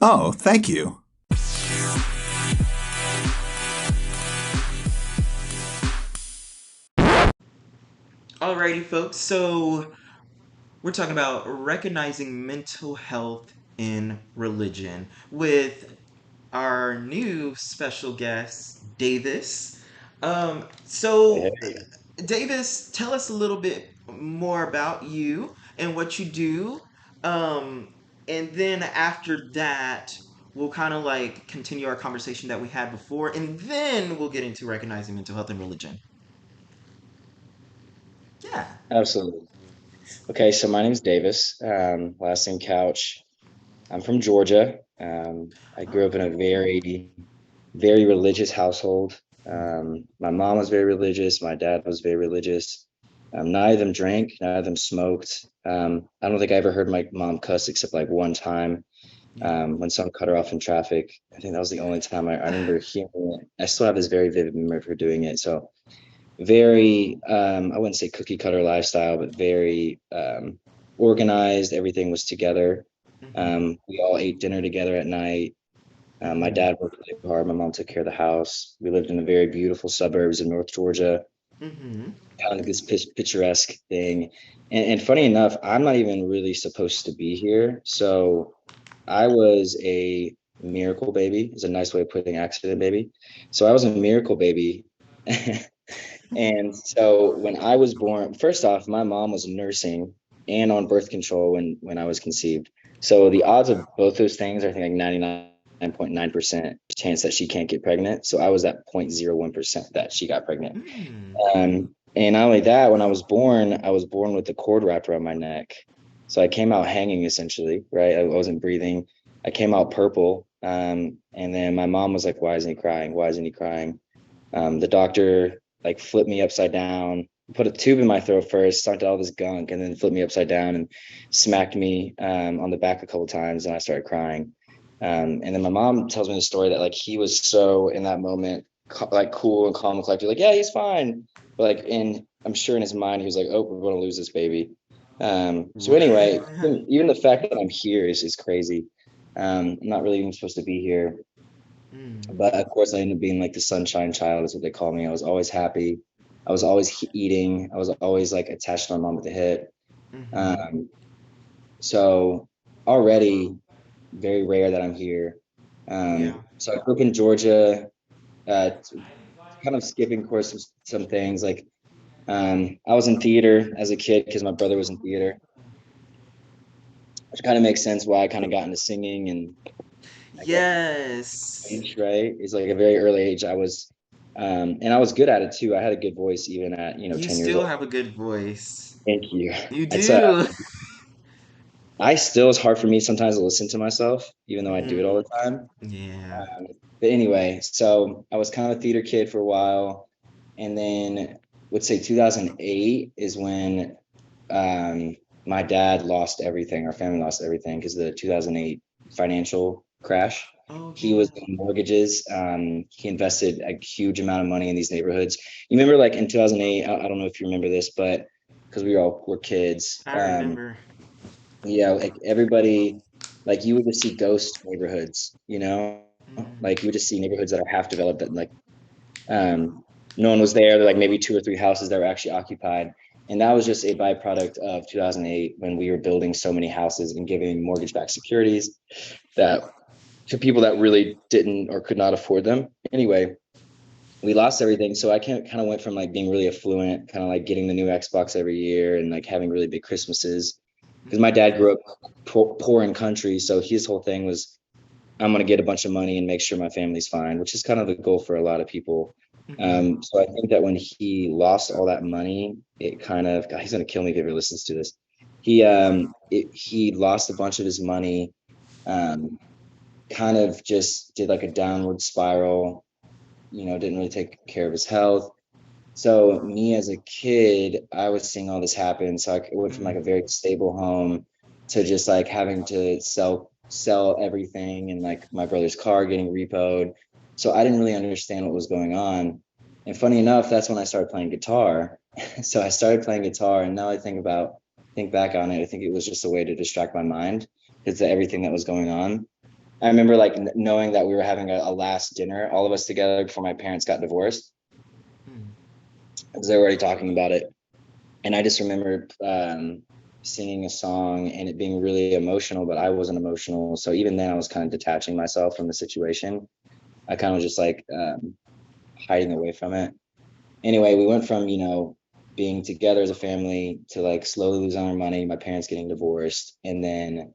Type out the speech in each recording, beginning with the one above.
Oh, thank you. Alrighty, folks. So we're talking about recognizing mental health in religion with our new special guest, Davis. Hey, Davis, tell us a little bit more about you and what you do. Um, and then after that, we'll kind of like continue our conversation that we had before, and then we'll get into recognizing mental health in religion. Yeah. absolutely. Okay, so my name's Davis. Last name Couch. I'm from Georgia. I grew up in a very religious household. My mom was very religious. My dad was very religious. Neither of them drank. Neither of them smoked. I don't think I ever heard my mom cuss except like one time Yeah. when someone cut her off in traffic. I think that was the only time I remember hearing it. I still have this very vivid memory of her doing it. So very I wouldn't say cookie cutter lifestyle, but very organized. Everything was together. Mm-hmm. We all ate dinner together at night. My Mm-hmm. dad worked really hard. My mom took care of the house. We lived in a very beautiful suburbs in North Georgia, Mm-hmm. kind of this picturesque thing. And funny enough, I'm not even really supposed to be here. So I was a miracle baby, is a nice way of putting accident baby. So I was a miracle baby. And so when I was born, first off, my mom was nursing and on birth control when I was conceived. So the odds of both those things are I think like 99.9% chance that she can't get pregnant. So I was at 0.01% that she got pregnant. Mm. And not only that, when I was born with the cord wrapped around my neck. So I came out hanging essentially, right? I wasn't breathing. I came out purple. And then my mom was like, "Why isn't he crying? Why isn't he crying?" The doctor like flipped me upside down, put a tube in my throat first, sucked all this gunk, and then flipped me upside down and smacked me on the back a couple times, and I started crying. And then my mom tells me the story that like he was so in that moment like cool and calm and collected, like yeah, he's fine, but like in I'm sure in his mind he was like, oh, we're going to lose this baby. So anyway, even the fact that I'm here is crazy. I'm not really even supposed to be here, Mm. but of course, I ended up being like the sunshine child, is what they call me. I was always happy. I was always eating. I was always like attached to my mom at the hip. Mm-hmm. Um, so already very rare that I'm here. Yeah. So I grew up in Georgia, kind of skipping course some things like I was in theater as a kid because my brother was in theater, which kind of makes sense why I kind of got into singing and I guess Yes. age, right? It's like a very early age. And I was good at it too. I had a good voice even at, You 10 years still old. have a good voice. Thank you. You It's do. I still, it's hard for me sometimes to listen to myself, even though I do it all Mm. the time. Yeah. But anyway, so I was kind of a theater kid for a while. And then would say 2008 is when my dad lost everything. Our family lost everything because of the 2008 financial crash. Oh He yeah. was in mortgages. He invested a huge amount of money in these neighborhoods. You remember, like in 2008, I don't know if you remember this, but because we all were kids, I remember. yeah, like everybody, like you would just see ghost neighborhoods, like Mm. you would just see neighborhoods that are half developed that like um, no one was there. There like maybe two or three houses that were actually occupied. And that was just a byproduct of 2008 when we were building so many houses and giving mortgage-backed securities that to people that really didn't or could not afford them. Anyway, we lost everything. So I kind of went from like being really affluent, kind of like getting the new Xbox every year and like having really big Christmases. Because my dad grew up poor in country, so his whole thing was I'm going to get a bunch of money and make sure my family's fine, which is kind of the goal for a lot of people. Mm-hmm. So I think that when he lost all that money, it kind of, God, he's going to kill me if he ever listens to this. He lost a bunch of his money, um, kind of just did like a downward spiral, didn't really take care of his health. So me as a kid, I was seeing all this happen. So I went from like Mm. a very stable home to just like having to sell everything and like my brother's car getting repoed. So I didn't really understand what was going on. And funny enough, that's when I started playing guitar. So I started playing guitar, and now I think back on it, I think it was just a way to distract my mind because of everything that was going on. I remember like knowing that we were having a last dinner, all of us together before my parents got divorced, Mm, because they were already talking about it. And I just remember singing a song and it being really emotional, but I wasn't emotional. So even then, I was kind of detaching myself from the situation. I kind of just like hiding away from it. Anyway, we went from, being together as a family to like slowly losing our money, my parents getting divorced, and then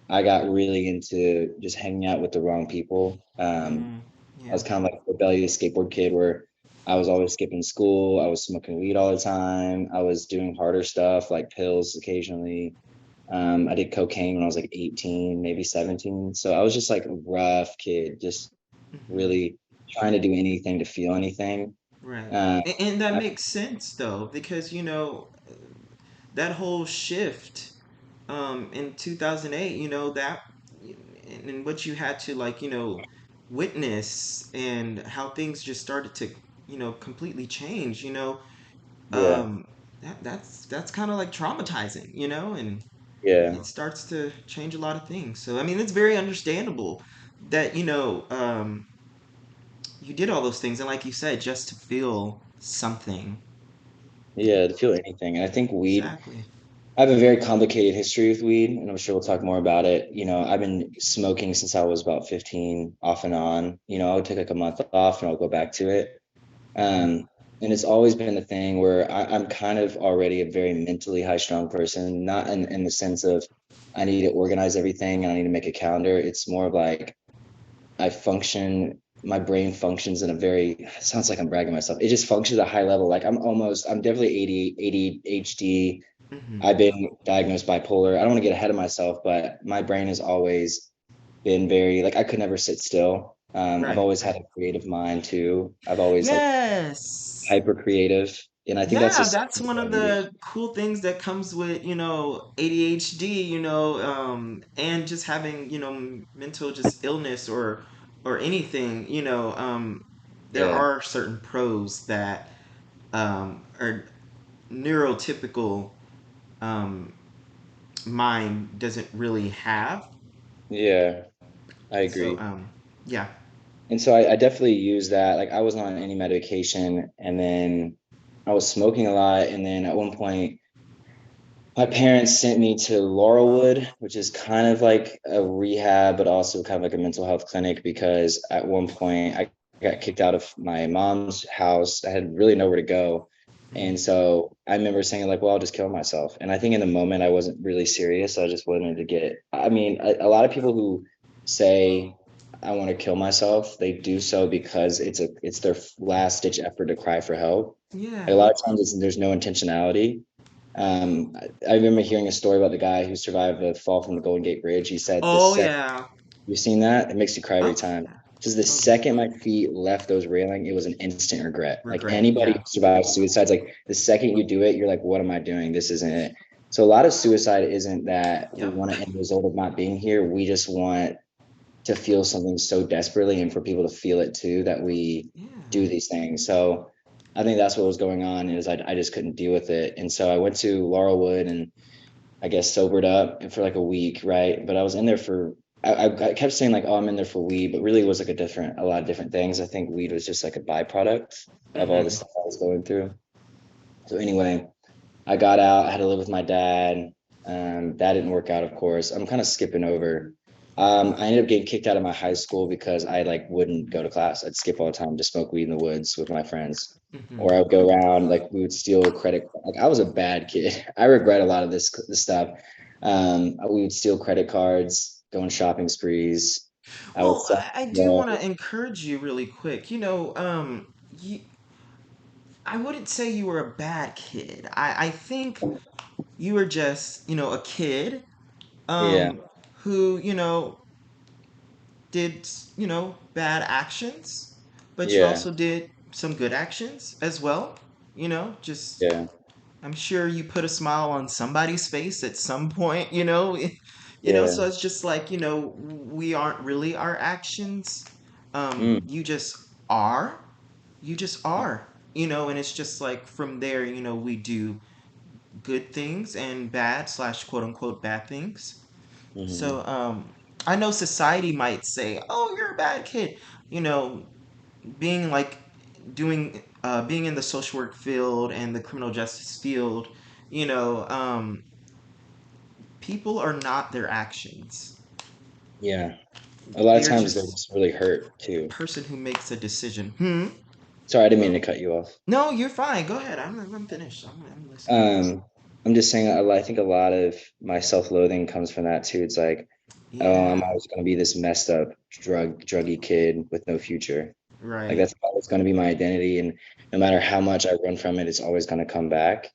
I got really into just hanging out with the wrong people. mm, I yeah. was kind of like a rebellious skateboard kid where I was always skipping school. I was smoking weed all the time. I was doing harder stuff like pills occasionally. I did cocaine when I was like 18, maybe 17. So I was just like a rough kid, just Hmm. really trying to do anything to feel anything. Right. Uh, And that I- makes sense though, because that whole shift in 2008, that and what you had to like, witness and how things just started to, completely change, yeah, um, that's kind of like traumatizing, and yeah, it starts to change a lot of things. So I mean, it's very understandable that you did all those things, and like you said, just to feel something. yeah, to feel anything. And I think weed, Exactly. I have a very complicated history with weed, and I'm sure we'll talk more about it. I've been smoking since I was about 15, off and on. I would take like a month off and I'll go back to it. Hmm. And it's always been the thing where I'm kind of already a very mentally high strung person, not in the sense of I need to organize everything and I need to make a calendar. It's more of like my brain functions in a very, it sounds like I'm bragging myself. It just functions at a high level. Like I'm definitely ADHD. Hmm. I've been diagnosed bipolar. I don't want to get ahead of myself, but my brain has always been very, like, I could never sit still. I've Right. always had Right. a creative mind too. I've always like Yes. hyper creative. And I think that's Yeah, just that's one of the cool things that comes with, ADHD, and just having, mental just illness or anything, there Yeah. are certain pros that are neurotypical um, mind doesn't really have. Yeah, I So, agree. yeah. And so I definitely use that. Like I wasn't on any medication and then I was smoking a lot. And then at one point, my parents sent me to Laurelwood, which is kind of like a rehab, but also kind of like a mental health clinic because at one point I got kicked out of my mom's house. I had really nowhere to go. Mm, And so I remember saying like, well, I'll just kill myself. And I think in the moment I wasn't really serious. I just wanted to I mean, a lot of people who say I want to kill myself, they do so because it's their last ditch effort to cry for help. yeah. Like, a lot of times there's no intentionality. I remember hearing a story about the guy who survived the fall from the Golden Gate Bridge. He said the Oh, second yeah. you've seen that, it makes you cry every Oh, time. yeah. Because the Oh, yeah. second my feet left those railing, it was an instant regret. Like Regret. anybody who Yeah. survives suicides, like the second you do it, you're like, what am I doing? This isn't it. So a lot of suicide isn't that we Yep. want to end result of not being here. We just want to feel something so desperately and for people to feel it too that we Yeah. do these things. So I think that's what was going on is I just couldn't deal with it. And so I went to Laurelwood and I guess sobered up for like a week, right? But I was in there for I kept saying like, oh, I'm in there for weed, but really it was like a lot of different things. I think weed was just like a byproduct of all the Hmm. stuff I was going through. So anyway, I got out, I had to live with my dad. That didn't work out, of course. I'm kind of skipping over. I ended up getting kicked out of my high school because I like wouldn't go to class. I'd skip all the time, just smoke weed in the woods with my friends. Hmm. Or I would go around like we would steal credit. Like I was a bad kid. I regret a lot of this stuff. We would steal credit cards, go on shopping sprees. I would Well, sell. I do want to Well, encourage you really quick. You, I wouldn't say you were a bad kid. I think you were just, a kid, yeah, um, who, did, bad actions, but you yeah, also did some good actions as well. Just, yeah, I'm sure you put a smile on somebody's face at some point, yeah. so it's just like, we aren't really our actions. Mm, You just are. You just are. And it's just like from there, we do good things and bad slash quote unquote bad things. mm-hmm. So, I know society might say, "Oh, you're a bad kid." You know, being like being in the social work field and the criminal justice field, you know, people are not their actions. Yeah. A lot of They're times they're just just really hurt the too. person who makes a decision. Hmm. Sorry, I didn't mean to cut you off. No, you're fine. Go ahead. I'm finished. I'm listening. Um, I'm just saying, I think a lot of my self-loathing comes from that too. It's like, oh, I'm Yeah. always going to be this messed up druggy kid with no future. Like Right. that's always going to be my identity, and no matter how much I run from it, it's always going to come back.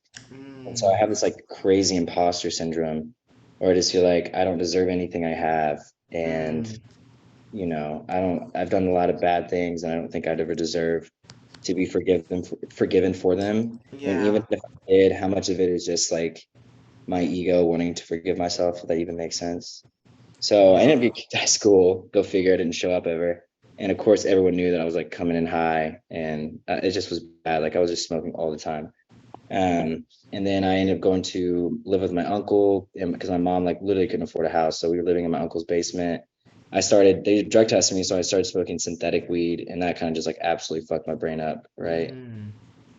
And so I Mm, have this like crazy imposter syndrome, where I just feel like I don't deserve anything I have, and mm, I've done a lot of bad things, and I don't think I'd ever deserve to be forgiven for them. And even yeah. if I did, how much of it is just like my ego wanting to forgive myself, if that even makes sense. So I ended up Yeah. getting kicked out of school. Go figure, I didn't show up ever. And of course, everyone knew that I was like coming in high, and it just was bad. Like I was just smoking all the time. And then I ended up going to live with my uncle, and because my mom like literally couldn't afford a house, so we were living in my uncle's basement. They drug tested me, so I started smoking synthetic weed, and that kind of just like absolutely fucked my brain up, right? Mm,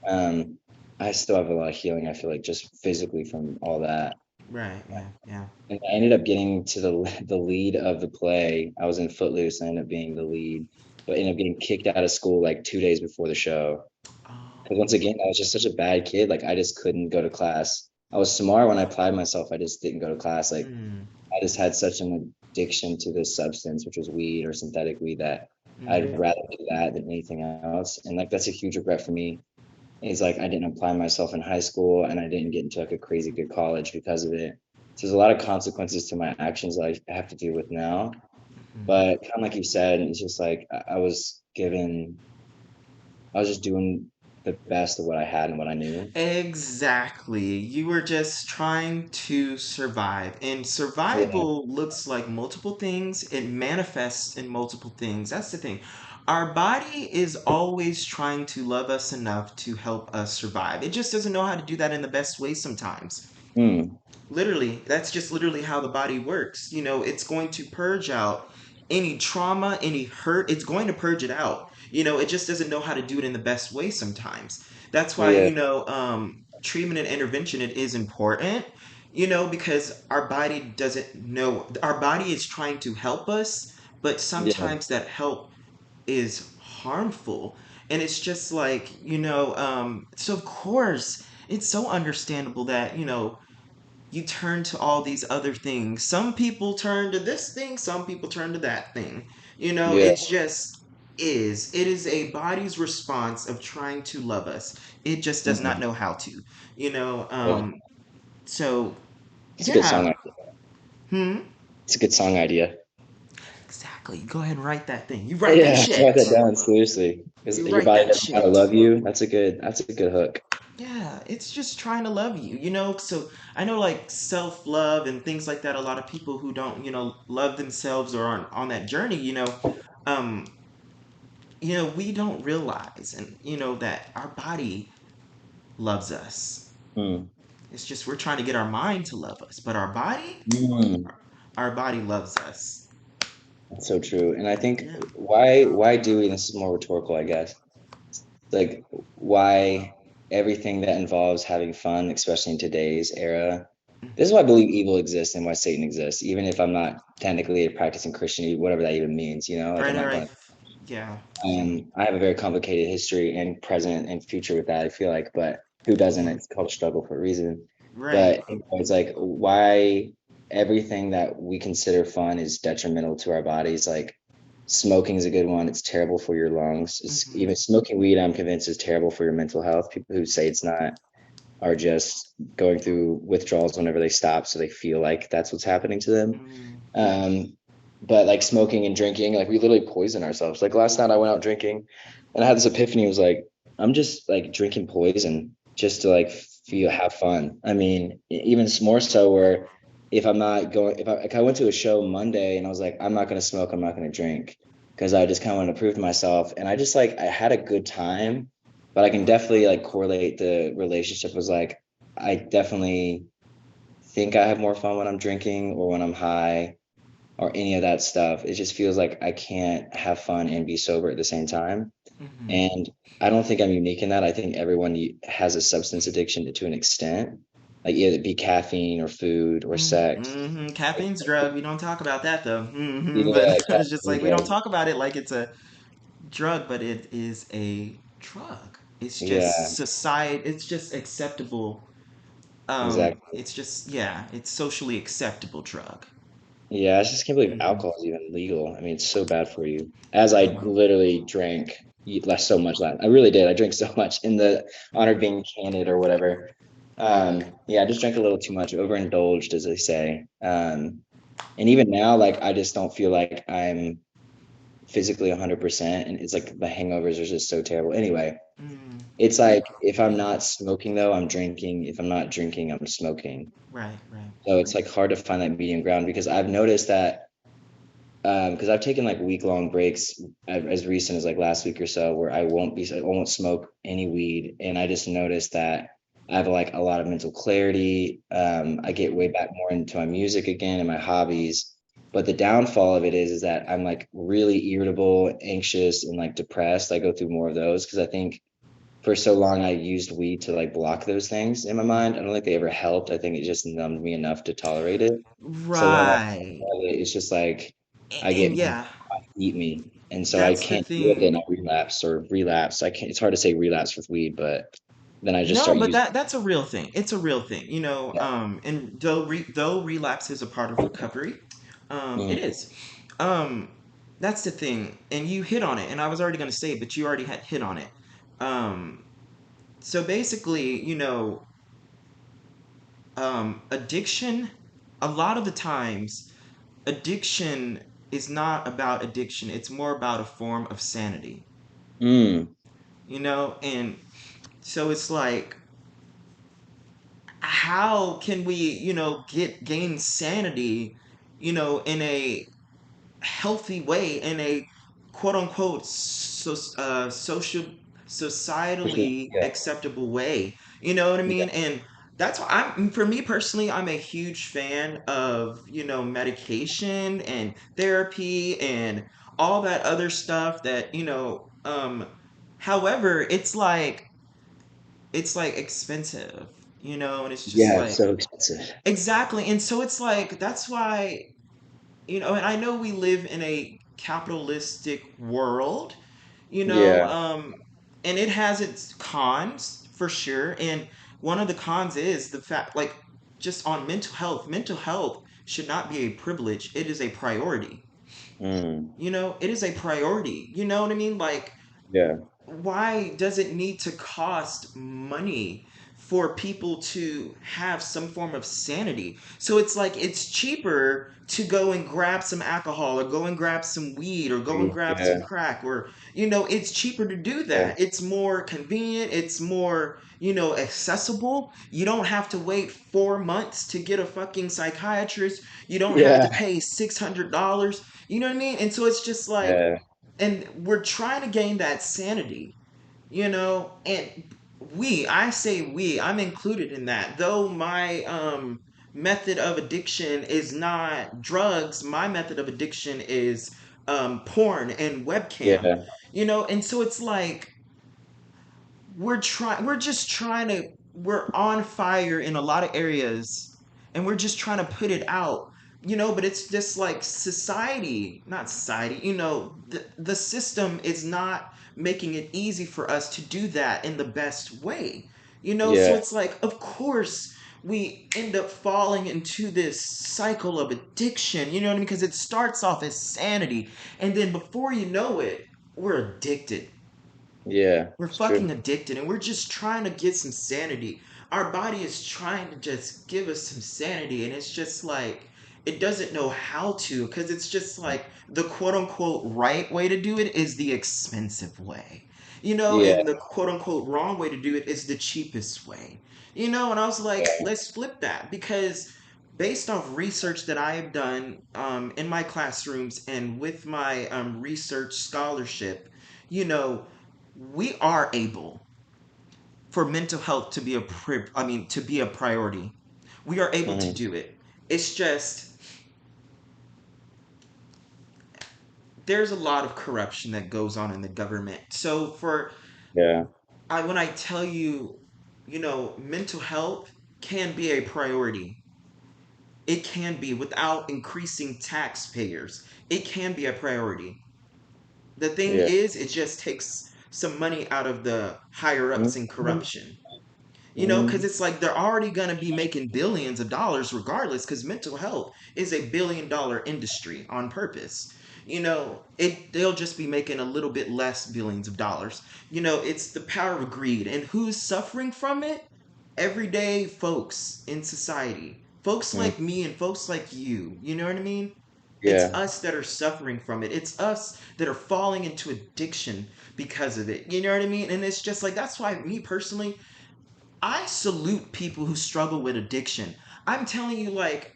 Um, I still have a lot of healing, I feel like, just physically from all that. right. Yeah. Yeah. And I ended up getting to the lead of the play. I was in Footloose. I ended up being the lead, but ended up getting kicked out of school like 2 days before the show. Because once Oh. again, I was just such a bad kid. Like I just couldn't go to class. I was smart when I applied myself. I just didn't go to class. Like Mm, I just had such an addiction to this substance, which was weed or synthetic weed, that I'd mm, rather do that than anything else. And like that's a huge regret for me. Is like I didn't apply myself in high school, and I didn't get into like a crazy good college because of it. So there's a lot of consequences to my actions that I have to deal with now. mm. But kind of like you said, it's just like I was just doing the best of what I had and what I knew. Exactly. You were just trying to survive. And Yeah. survival looks like multiple things, it manifests in multiple things. That's the thing. Our body is always trying to love us enough to help us survive. It just doesn't know how to do that in the best way sometimes. Hmm. Literally, that's just literally how the body works. You know, it's going to purge out any trauma, any hurt. It's going to purge it out. You know, it just doesn't know how to do it in the best way sometimes. That's why, Yeah. treatment and intervention, it is important, because our body doesn't know. Our body is trying to help us, but Yeah. sometimes that help is harmful. And it's just like, so of course, it's so understandable that, you turn to all these other things. Some people turn to this thing, some people turn to that thing. Yeah. It's just is. It is a body's response of trying to love us. It just does not Mhm. know how to. You know, Yeah. so It's a good song yeah. idea. Hmm. It's a good song idea. Exactly. Go ahead and write that thing. You write that Yeah, write shit. that down seriously. Because You your write body that doesn't know how to shit. love you. That's a good hook. Yeah, it's just trying to love you, So I know like self love and things like that. A lot of people who don't, love themselves or aren't on that journey, um, we don't realize and that our body loves us. Hmm. It's just we're trying to get our mind to love us, but Mm. our body loves us. That's so true. And I think Yeah. why do we, and this is more rhetorical, I guess. Like why everything that involves having fun, especially in today's era. This is why I believe evil exists and why Satan exists, even if I'm not technically a practicing Christian, whatever that even means, like Right, I'm right, not right. going. Yeah. I have a very complicated history and present and future with that, I feel like, but who doesn't? Yeah. It's called a struggle for a reason. Right. But it's like why everything that we consider fun is detrimental to our bodies. Like smoking is a good one. It's terrible for your lungs. It's Hmm. even smoking weed, I'm convinced, is terrible for your mental health. People who say it's not are just going through withdrawals whenever they stop, so they feel like that's what's happening to them. Mm. Um, but like smoking and drinking, like we literally poison ourselves. Like last night I went out drinking and I had this epiphany. It was like, I'm just like drinking poison just to like have fun. I mean, even more so where if I'm not going, if I, like I went to a show Monday and I was like, I'm not going to smoke, I'm not going to drink because I just kind of wanted to prove to myself. And I just like, I had a good time, but I can definitely like correlate the relationship was like, I definitely think I have more fun when I'm drinking or when I'm high, or any of that stuff. It just feels like I can't have fun and be sober at the same time. Hmm. And I don't think I'm unique in that. I think everyone has a substance addiction to an extent, like either it be caffeine or food or sex. Hmm. Caffeine's drug. We don't talk about that though. But Yeah, it's just caffeine like we don't drug. talk about it like it's a drug, but it is a drug. It's Yeah, just society. It's just acceptable. exactly. It's just yeah. It's socially acceptable drug. Yeah, I just can't believe Hmm. alcohol is even legal. I mean, it's so bad for you. As I Oh, literally drank less so much last. I really did. I drank so much in the honor of being candid or whatever. Yeah, I just drank a little too much, overindulged, as they say. And even now, like I just don't feel like I'm physically 100%, and it's like the hangovers are just so terrible. Anyway, mm, it's like if I'm not smoking though, I'm drinking. If I'm not drinking, I'm smoking. right, right. So it's like hard to find that medium ground because I've noticed that because I've taken like week-long breaks as recent as like last week or so where I won't smoke any weed, and I just noticed that I have like a lot of mental clarity. I get way back more into my music again and my hobbies. But the downfall of it is that I'm like really irritable, anxious, and like depressed. I go through more of those because I think for so long I used weed to like block those things in my mind. I don't think they ever helped. I think it just numbed me enough to tolerate it. So when I Right. have it, it's just like I get And yeah, eat me, and so I that's the can't deal with it. And thing. I relapse. I can't. It's hard to say relapse with weed, but then I just No, start but using. that's a real thing. It's a real thing. Yeah. And though relapse is a part of recovery, it Mm, is. Um, that's the thing. And you hit on it. And I was already going to say, it, but you already had hit on it. Um, so basically, addiction. A lot of the times, addiction is not about addiction. It's more about a form of sanity. mm, And so it's like how can we gain sanity in a healthy way, in a quote unquote social for sure. societally Yeah. acceptable way, you know what I Yeah. mean? And that's why I'm for me personally, I'm a huge fan of medication and therapy and all that other stuff that however it's like expensive, and it's just Yeah. It's like so expensive. exactly. And so it's like that's why, and I know we live in a capitalistic world, you know, Yeah. um, and it has its cons for sure. And one of the cons is the fact, like, just on mental health should not be a privilege, it is a priority. Mm, It is a priority. You know what I mean? Like, yeah. why does it need to cost money for people to have some form of sanity? So it's like it's cheaper to go and grab some alcohol or go and grab some weed or go and grab some Yeah. crack, or it's cheaper to do Yeah. that. It's more convenient, it's more accessible. You don't have to wait 4 months to get a fucking psychiatrist. You don't have to Yeah. pay $600. You know what I mean? And so it's just like, Yeah. and we're trying to gain that sanity, and I say I'm included in that. Though my method of addiction is not drugs, my method of addiction is porn and webcam. Yeah. And so it's like we're just trying to we're on fire in a lot of areas, and we're just trying to put it out. But it's just like society, not society, the system is not making it easy for us to do that in the best way. So Yeah. it's like, of course we end up falling into this cycle of addiction, you know what I mean? Because it starts off as sanity, and then before you know it, we're addicted. Yeah. We're It's true. fucking addicted, and we're just trying to get some sanity. Our body is trying to just give us some sanity, and it's just like it doesn't know how to, because it's just like the quote unquote right way to do it is the expensive way. Yeah. And the quote unquote wrong way to do it is the cheapest way. And I was like, Yeah. let's flip that, because based off research that I have done in my classrooms and with my research scholarship, you know, we are able for mental health to be to be a priority. We are able to Mhm. do it. It's just there's a lot of corruption that goes on in the government. So for Yeah. I when I tell you, mental health can be a priority. It can be without increasing taxpayers. It can be a priority. The thing Yeah. is, it just takes some money out of the higher ups in Mhm. corruption. Because Mhm. it's like they're already going to be making billions of dollars regardless, because mental health is a $1 billion industry on purpose. They'll just be making a little bit less billions of dollars. It's the power of greed. And who's suffering from it? Everyday folks in society. Folks Mhm. like me and folks like you. You know what I mean? It's Yeah. us that are suffering from it. It's us that are falling into addiction because of it. You know what I mean? And it's just like, that's why, me personally, I salute people who struggle with addiction. I'm telling you, like,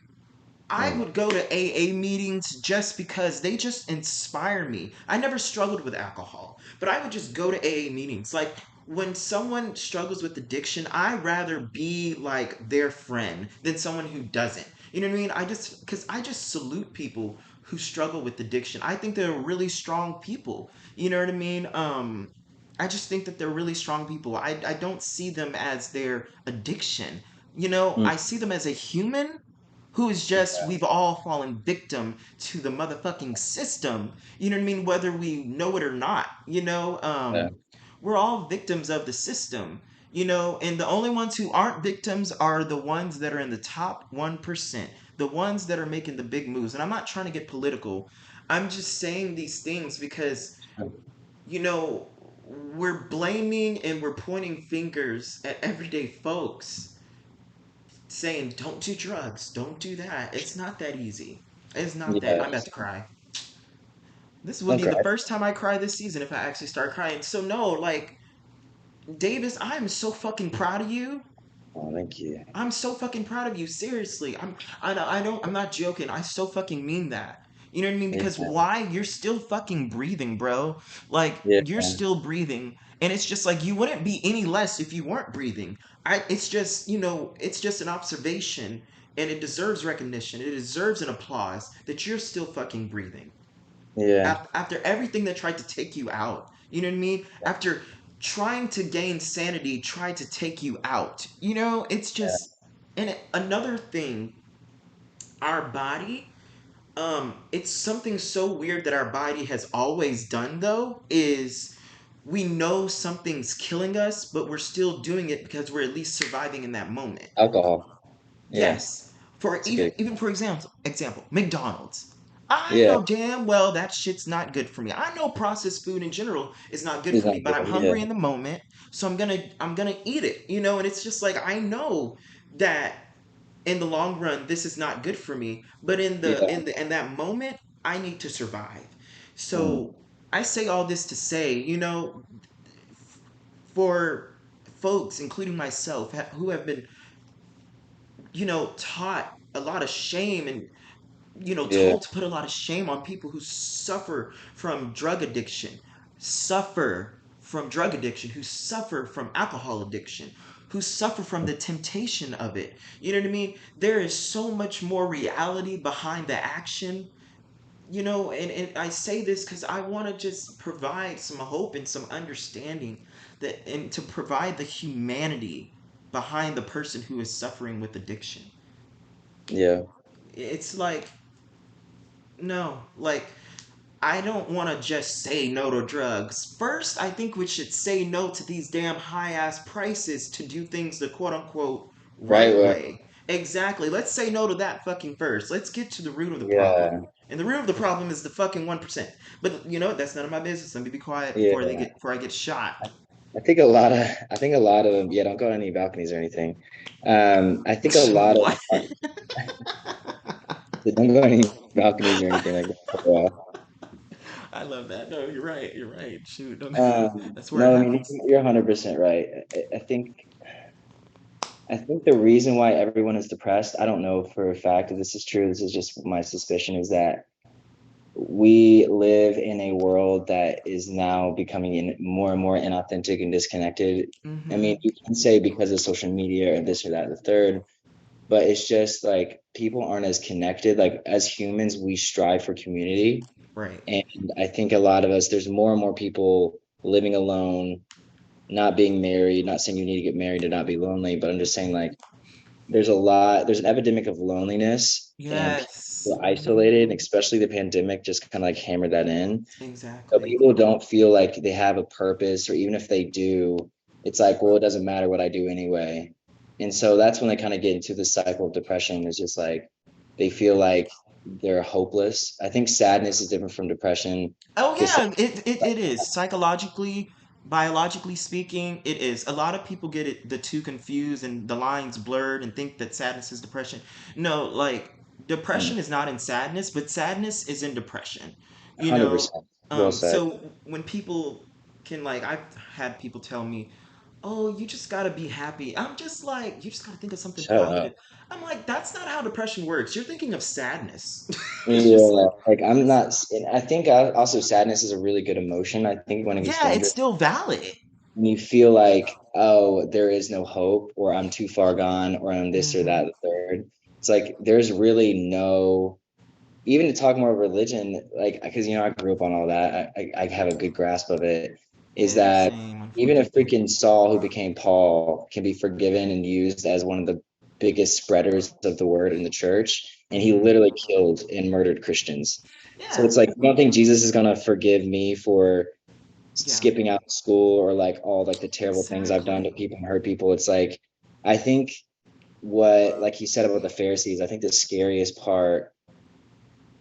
I Mm. would go to AA meetings just because they just inspire me. I never struggled with alcohol, but I would just go to AA meetings. Like, when someone struggles with addiction, I'd rather be like their friend than someone who doesn't. You know what I mean? Because I just salute people who struggle with addiction. I think they're really strong people. You know what I mean? I just think that they're really strong people. I don't see them as their addiction. Mm. I see them as a human who is just, Yeah. we've all fallen victim to the motherfucking system. You know what I mean? Whether we know it or not. Yeah. We're all victims of the system. And the only ones who aren't victims are the ones that are in the top 1%, the ones that are making the big moves. And I'm not trying to get political. I'm just saying these things because, you know, we're blaming and we're pointing fingers at everyday folks, saying, don't do drugs, don't do that. It's not that easy. It's not that. I'm Yeah. about to cry. This will Don't be the cry. first time I cry this season if I actually start crying. So, no, like, Davis, I'm so fucking proud of you. Oh, thank you. I'm so fucking proud of you. Seriously, I'm not joking. I so fucking mean that. You know what I mean? Because Yeah. why? You're still fucking breathing, bro. Like, Yeah. you're still breathing. And it's just like, you wouldn't be any less if you weren't breathing. It's just, it's just an observation, and it deserves recognition. It deserves an applause that you're still fucking breathing Yeah. after everything that tried to take you out. You know what I mean? After trying to gain sanity, tried to take you out. It's just, and another thing, our body, it's something so weird that our body has always done, though, is we know something's killing us, but we're still doing it because we're at least surviving in that moment. Alcohol. Yeah. Yes. For It's a even good. even for example, McDonald's. I Yeah. know damn well that shit's not good for me. I know processed food in general is not good It's for me, not but good. I'm Yeah. hungry in the moment, so I'm gonna eat it, and it's just like, I know that in the long run this is not good for me, but Yeah. in that moment I need to survive. Mm. So I say all this to say, for folks, including myself, who have been, taught a lot of shame, and Yeah. told to put a lot of shame on people who suffer from drug addiction, who suffer from alcohol addiction, who suffer from the temptation of it. You know what I mean? There is so much more reality behind the action. And I say this because I want to just provide some hope and some understanding, and to provide the humanity behind the person who is suffering with addiction. Yeah. It's like, no, like, I don't want to just say no to drugs. First, I think we should say no to these damn high ass prices to do things the quote unquote Right. right Well, way. Exactly. Let's say no to that fucking first. Let's get to the root of the problem. yeah. And the root of the problem is the fucking 1%. But that's none of my business. Let me be quiet Yeah. before I get shot. I think a lot of them, yeah, don't go on any balconies or anything. I think a lot of, What? don't go on any balconies or anything like that for a while. I love that. No, you're right. You're right. Shoot. That's where it No, I mean, happens. you're 100% right. I think the reason why everyone is depressed, I don't know for a fact if this is true. This is just my suspicion, is that we live in a world that is now becoming more and more inauthentic and disconnected. I Mm-hmm. mean, you can say because of social media or this or that, or the third, but it's just like people aren't as connected. Like as humans, we strive for community. Right. And I think a lot of us, there's more and more people living alone, not being married. Not saying you need to get married to not be lonely, but I'm just saying like there's an epidemic of loneliness and Yes. people are isolated, and especially the pandemic just kind of like hammered that in. So Exactly. people don't feel like they have a purpose, or even if they do, it's like, well, it doesn't matter what I do anyway. And so that's when they kind of get into the cycle of depression. It's just like they feel like they're hopeless. I think sadness is different from depression Oh because yeah, it is. Psychologically, biologically speaking, it is. A lot of people get the two confused and the lines blurred and think that sadness is depression. No, like depression is not in sadness, but sadness is in depression. You know, 100% well said. so when people can like I've had people tell me, "Oh, you just gotta be happy." I'm just like, you just gotta think of something Shut positive. up. I'm like, that's not how depression works. You're thinking of sadness. It's just Yeah, like, like I'm it's not. And I think also sadness is a really good emotion. I think when it gets yeah, it's dangerous, still valid. when you feel like, oh, there is no hope, or I'm too far gone, or I'm this or Hmm. that, the third. It's like there's really no, even to talk more religion, like because I grew up on all that. I have a good grasp of it. Is Yeah, that same, even if unfortunately. freaking Saul, who became Paul, can be forgiven and used as one of the biggest spreaders of the word in the church, and he Hmm. literally killed and murdered Christians. So Yeah, it's like, I don't think Jesus is gonna forgive me for yeah, skipping out of school or like all like the terrible things I've done to exactly. people and hurt people. It's like I think what like he said about the Pharisees, I think the scariest part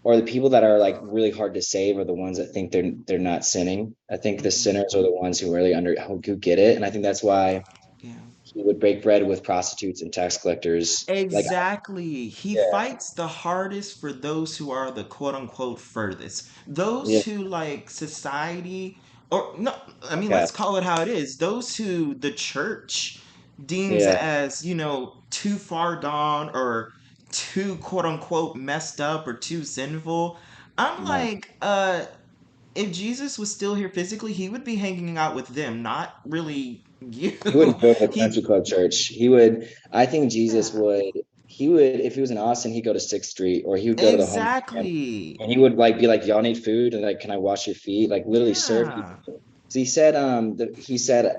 or the people that are like really hard to save are the ones that think they're not sinning. I think the Hmm. sinners are the ones who really who get it. And I think that's why Yeah. he would break bread with prostitutes and tax collectors. Like Exactly. He yeah, fights the hardest for those who are the quote unquote furthest. Those yeah, who like society, or no, I mean, yeah, let's call it how it is. Those who the church deems yeah, as, too far gone or too quote unquote messed up or too sinful. I'm yeah. like, if Jesus was still here physically, he would be hanging out with them, not really you. He wouldn't go to the He, country club church. He would, I think Jesus yeah, would, he would, if he was in Austin, he'd go to Sixth Street or he would go to the home gym exactly. and he would like be like, y'all need food and like, can I wash your feet? Like literally serve Yeah, people. So he said,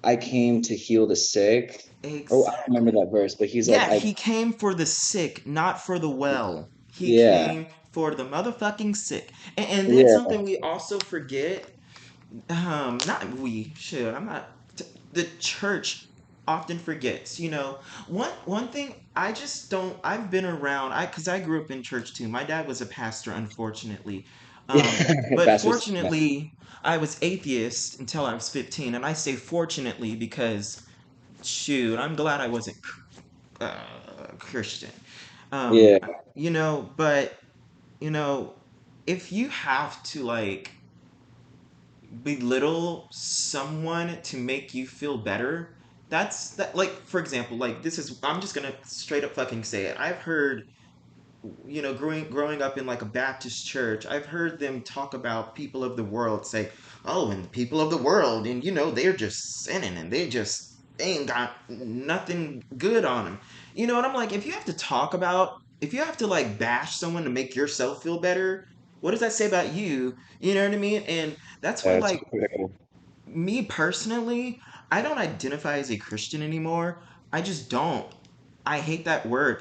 I came to heal the sick. Oh, I don't remember exactly. that verse, but he's like, Yeah, he came for the sick, not for the well. He yeah, came for the motherfucking sick. And then yeah, something we also forget, not we should, I'm not, the church often forgets, one thing I just don't, I've been around, because I grew up in church too. My dad was a pastor, unfortunately. yeah. But Pastors, yeah, fortunately, I was atheist until I was 15. And I say fortunately because, shoot, I'm glad I wasn't uh, Christian. Um, yeah, but, you know, if you have to, like, belittle someone to make you feel better, that's that, like, for example, like, this is, I'm just gonna straight up fucking say it. I've heard, growing up in like a Baptist church, I've heard them talk about people of the world, say, "Oh, and the people of the world, and they're just sinning, and they ain't got nothing good on them." And I'm like, if you have to like bash someone to make yourself feel better, what does that say about you? You know what I mean? And that's why, it's like, hypocritical. me personally, I don't identify as a Christian anymore. I just don't. I hate that word.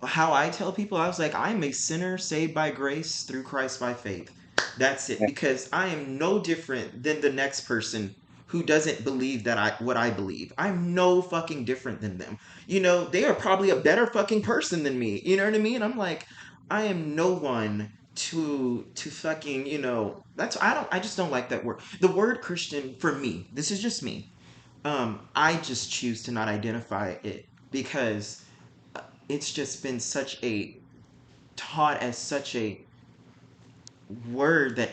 How I tell people, I was like, I'm a sinner saved by grace through Christ by faith. That's it. Yeah, Because I am no different than the next person who doesn't believe that what I believe. I'm no fucking different than them. They are probably a better fucking person than me. You know what I mean? I'm like, I am no one to fucking, that's I just don't like that word. The word Christian, for me, this is just me. I just choose to not identify it because it's just been such a taught as such a word that,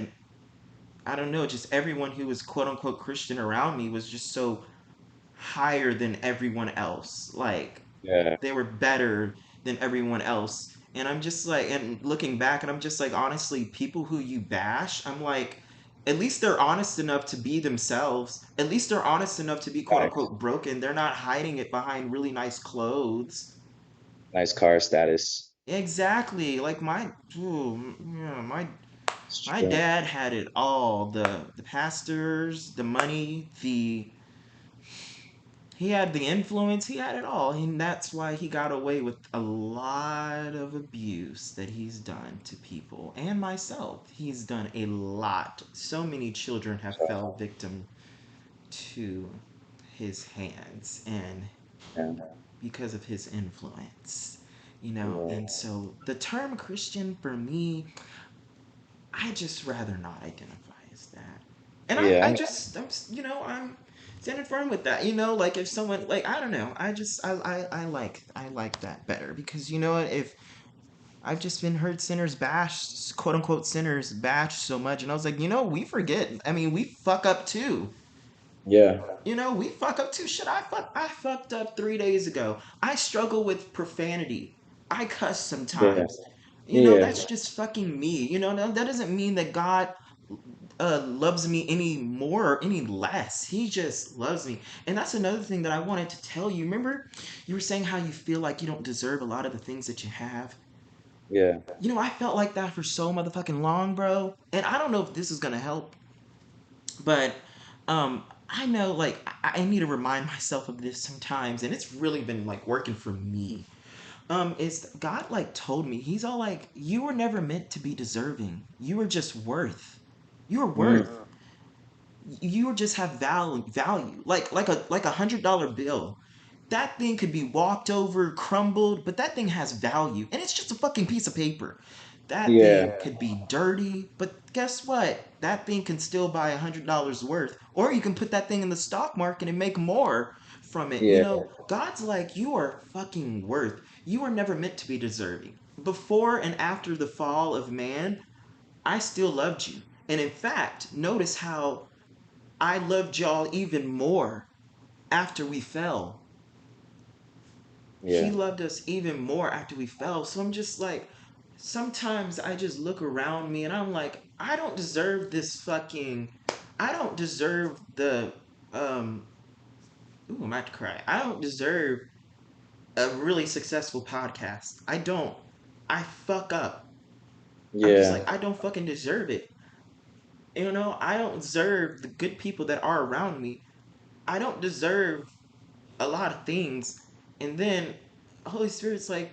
I don't know, just everyone who was quote unquote Christian around me was just so higher than everyone else. Like, yeah, they were better than everyone else. And I'm just like, and looking back, and I'm just like, honestly, people who you bash, I'm like, at least they're honest enough to be themselves. At least they're honest enough to be quote facts. unquote broken. They're not hiding it behind really nice clothes. Nice car status. Exactly. Like my, ooh, yeah, my. It's My true. dad had it all. The pastors, the money, the he had the influence, he had it all. And that's why he got away with a lot of abuse that he's done to people and myself. He's done a lot. So many children have fell victim to his hands and Yeah. because of his influence. You know, Yeah. and so the term Christian for me, I just rather not identify as that. And I Yeah. just, I'm standing firm with that. You know, like if someone, like, I don't know, I like that better because you know what, if I've just been heard sinners bashed, quote unquote sinners bashed so much, and I was like, we forget. I mean, we fuck up too. Yeah. We fuck up too. Shit, I fucked up 3 days ago. I struggle with profanity. I cuss Yeah. sometimes. Yeah. That's just fucking me. That doesn't mean that God loves me any more or any less. He just loves me. And that's another thing that I wanted to tell you. Remember, you were saying how you feel like you don't deserve a lot of the things that you have. Yeah. I felt like that for so motherfucking long, bro. And I don't know if this is gonna help, but I know like I need to remind myself of this sometimes, and it's really been like working for me. Is God like told me, he's all like, you were never meant to be deserving. You were just worth. You were worth. Mm. You just have value. Like a $100 bill. That thing could be walked over, crumbled, but that thing has value. And it's just a fucking piece of paper. That thing Yeah. could be dirty, but guess what? That thing can still buy $100 worth. Or you can put that thing in the stock market and make more from it. Yeah. God's like, you are fucking worth. You were never meant to be deserving. Before and after the fall of man, I still loved you. And in fact, notice how I loved y'all even more after we fell. He Yeah. loved us even more after we fell. So I'm just like, sometimes I just look around me and I'm like, I don't deserve this fucking. I don't deserve the. Um. Ooh, I'm about to cry. I don't deserve a really successful podcast. I don't. I fuck up. I'm just Yeah. like, I don't fucking deserve it. I don't deserve the good people that are around me. I don't deserve a lot of things. And then Holy Spirit's like,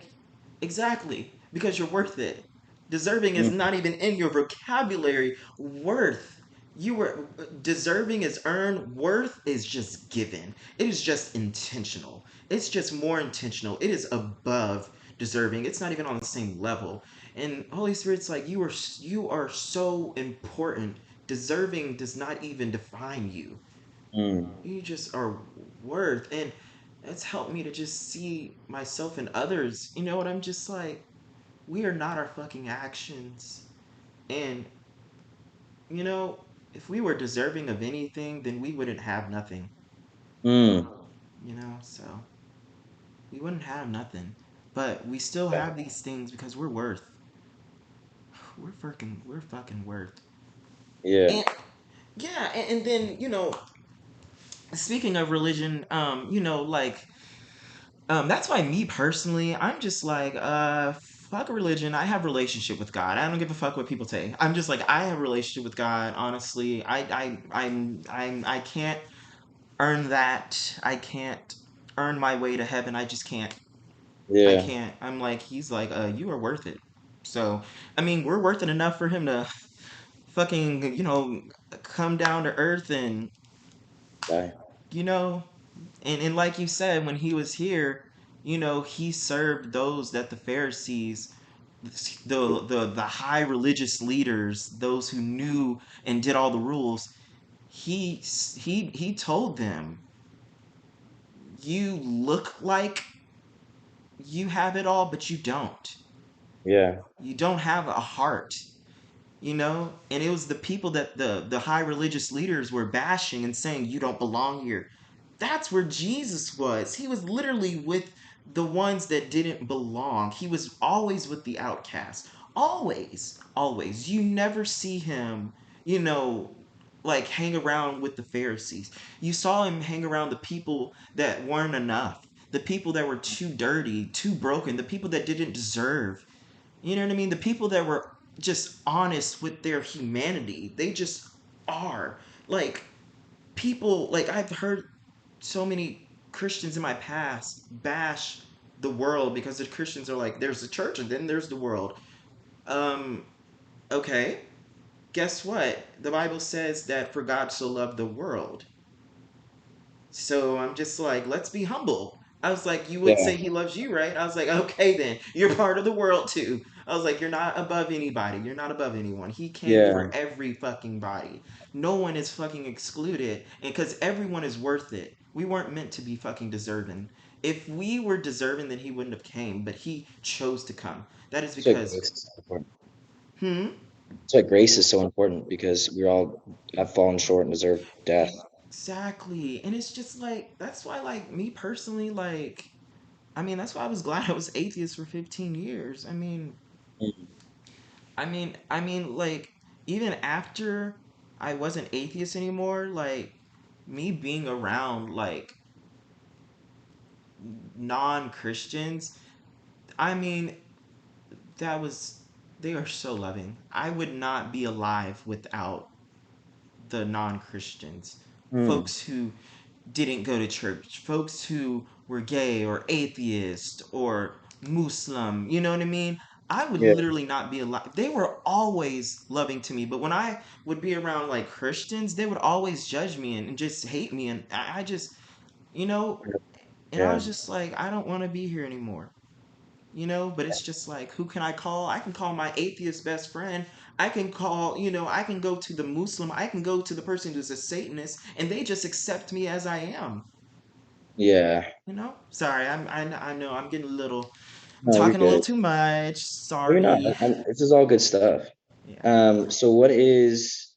exactly, because you're worth it. Deserving is Mm. not even in your vocabulary. Worth. You were deserving is earned, worth is just given. It is just intentional. It's just more intentional. It is above deserving. It's not even on the same level. And Holy Spirit's like, you are so important. Deserving does not even define you. Mm. You just are worth. And it's helped me to just see myself and others. You know what? I'm just like, we are not our fucking actions. And, you know, if we were deserving of anything, then we wouldn't have nothing. Mm. So we wouldn't have nothing. But we still have these things because we're worth. We're fucking worth. Yeah. And yeah, and then, speaking of religion, like that's why me personally, I'm just like, fuck religion. I have a relationship with God. I don't give a fuck what people say. I'm just like, I have a relationship with God. Honestly, I can't earn that. I can't earn my way to heaven. I just can't. I Yeah. can't. I'm like, he's like, you are worth it. So, I mean, we're worth it enough for him to fucking, come down to earth and, Die. you know, and like you said, when he was here, he served those that the Pharisees, the high religious leaders, those who knew and did all the rules. He told them, you look like you have it all, but you don't. Yeah. You don't have a heart. And it was the people that the high religious leaders were bashing and saying you don't belong here. That's where Jesus was. He was literally with the ones that didn't belong. He was always with the outcast. Always. You never see him, you know like hang around with the Pharisees. You saw him hang around the people that weren't enough, the people that were too dirty, too broken, the people that didn't deserve. You know what I mean? The people that were just honest with their humanity. They just are. Like, people, like, I've heard so many Christians in my past bash the world because the Christians are like, there's the church and then there's the world. Um, okay. Guess what? The Bible says that for God so loved the world. So I'm just like, let's be humble. I was like, you would Yeah. say he loves you, right? I was like, okay, then you're part of the world too. I was like, you're not above anybody. You're not above anyone. He came for Yeah. every fucking body. No one is fucking excluded. And because everyone is worth it. We weren't meant to be fucking deserving. If we were deserving, then he wouldn't have came. But he chose to come. That is That's why because, grace is so important. hmm, That's why grace is so important because we all have fallen short and deserve death. exactly. And it's just like, that's why, like, me personally, like, I mean, that's why I was glad I was atheist for 15 years. Mm. Like, even after I wasn't atheist anymore, like, me being around, like, non-Christians, I mean, that was, they are so loving. I would not be alive without the non-Christians. Mm. Folks who didn't go to church, folks who were gay or atheist or Muslim, you know what I mean? I would Yeah. literally not be alive. They were always loving to me, but when I would be around like Christians, they would always judge me and just hate me. And I just, you know, and I Yeah. was just like, I don't want to be here anymore. But it's just like, who can I call? I can call my atheist best friend. I can call, I can go to the Muslim. I can go to the person who's a Satanist, and they just accept me as I am. Yeah. Sorry, I know I'm getting a little, I'm No, you're talking a little good. too much. No, you're not. Sorry. This is all good stuff. Yeah. So what is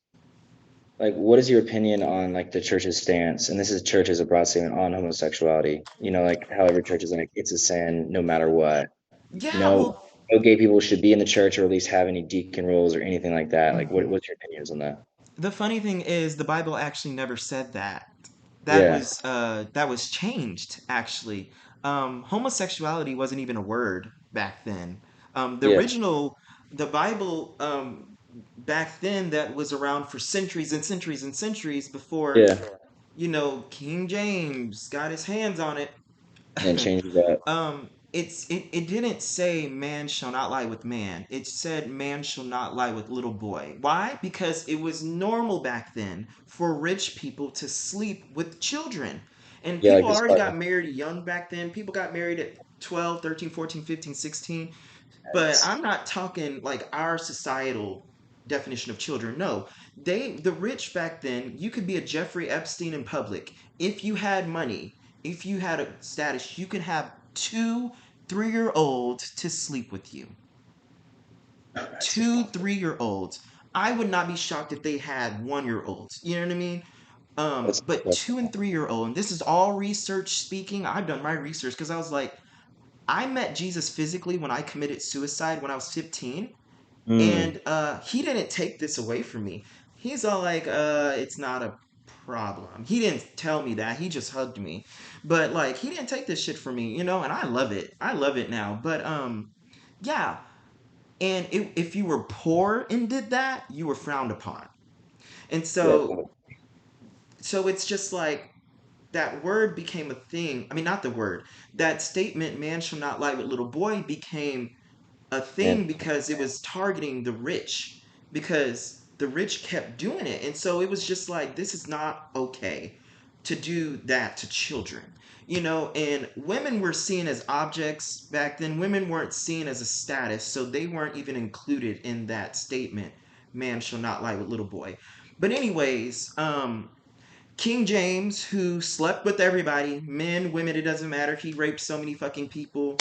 your opinion on like the church's stance? And this is church as a broad statement on homosexuality. Like how every church is like it's a sin no matter what. Yeah, well, No gay people should be in the church or at least have any deacon roles or anything like that. Like mhm. what's your opinions on that? The funny thing is the Bible actually never said that. Yeah. That was changed actually. Homosexuality wasn't even a word back then. The Yeah. original, the Bible, back then, that was around for centuries and centuries and centuries before, Yeah. King James got his hands on it. And then changes that. It didn't say man shall not lie with man. It said man shall not lie with little boy. Why? Because it was normal back then for rich people to sleep with children. And Yeah, people like this already part. got married young back then. People got married at 12, 13, 14, 15, 16. But Yes. I'm not talking like our societal definition of children. No. The rich back then, you could be a Jeffrey Epstein in public. If you had money, if you had a status, you could have two 3-year olds to sleep with you. That's just Two awful. 3-year olds. I would not be shocked if they had 1-year olds. You know what I mean? That's But 2 and 3-year old, and this is all research speaking. I've done my research because I was like, I met Jesus physically when I committed suicide when I was 15, mm, and he didn't take this away from me. He's all like, it's not a problem. He didn't tell me that. He just hugged me. But like he didn't take this shit from me, and I love it. I love it now. But yeah. And if you were poor and did that, you were frowned upon. And yeah. so it's just like that word became a thing. I mean, not the word. That statement, man shall not lie with little boy, became a Man. thing because it was targeting the rich, because the rich kept doing it. And so it was just like, this is not okay to do that to children. And women were seen as objects back then. Women weren't seen as a status, so they weren't even included in that statement, man shall not lie with little boy. But anyways, King James, who slept with everybody, men, women, it doesn't matter. He raped so many fucking people.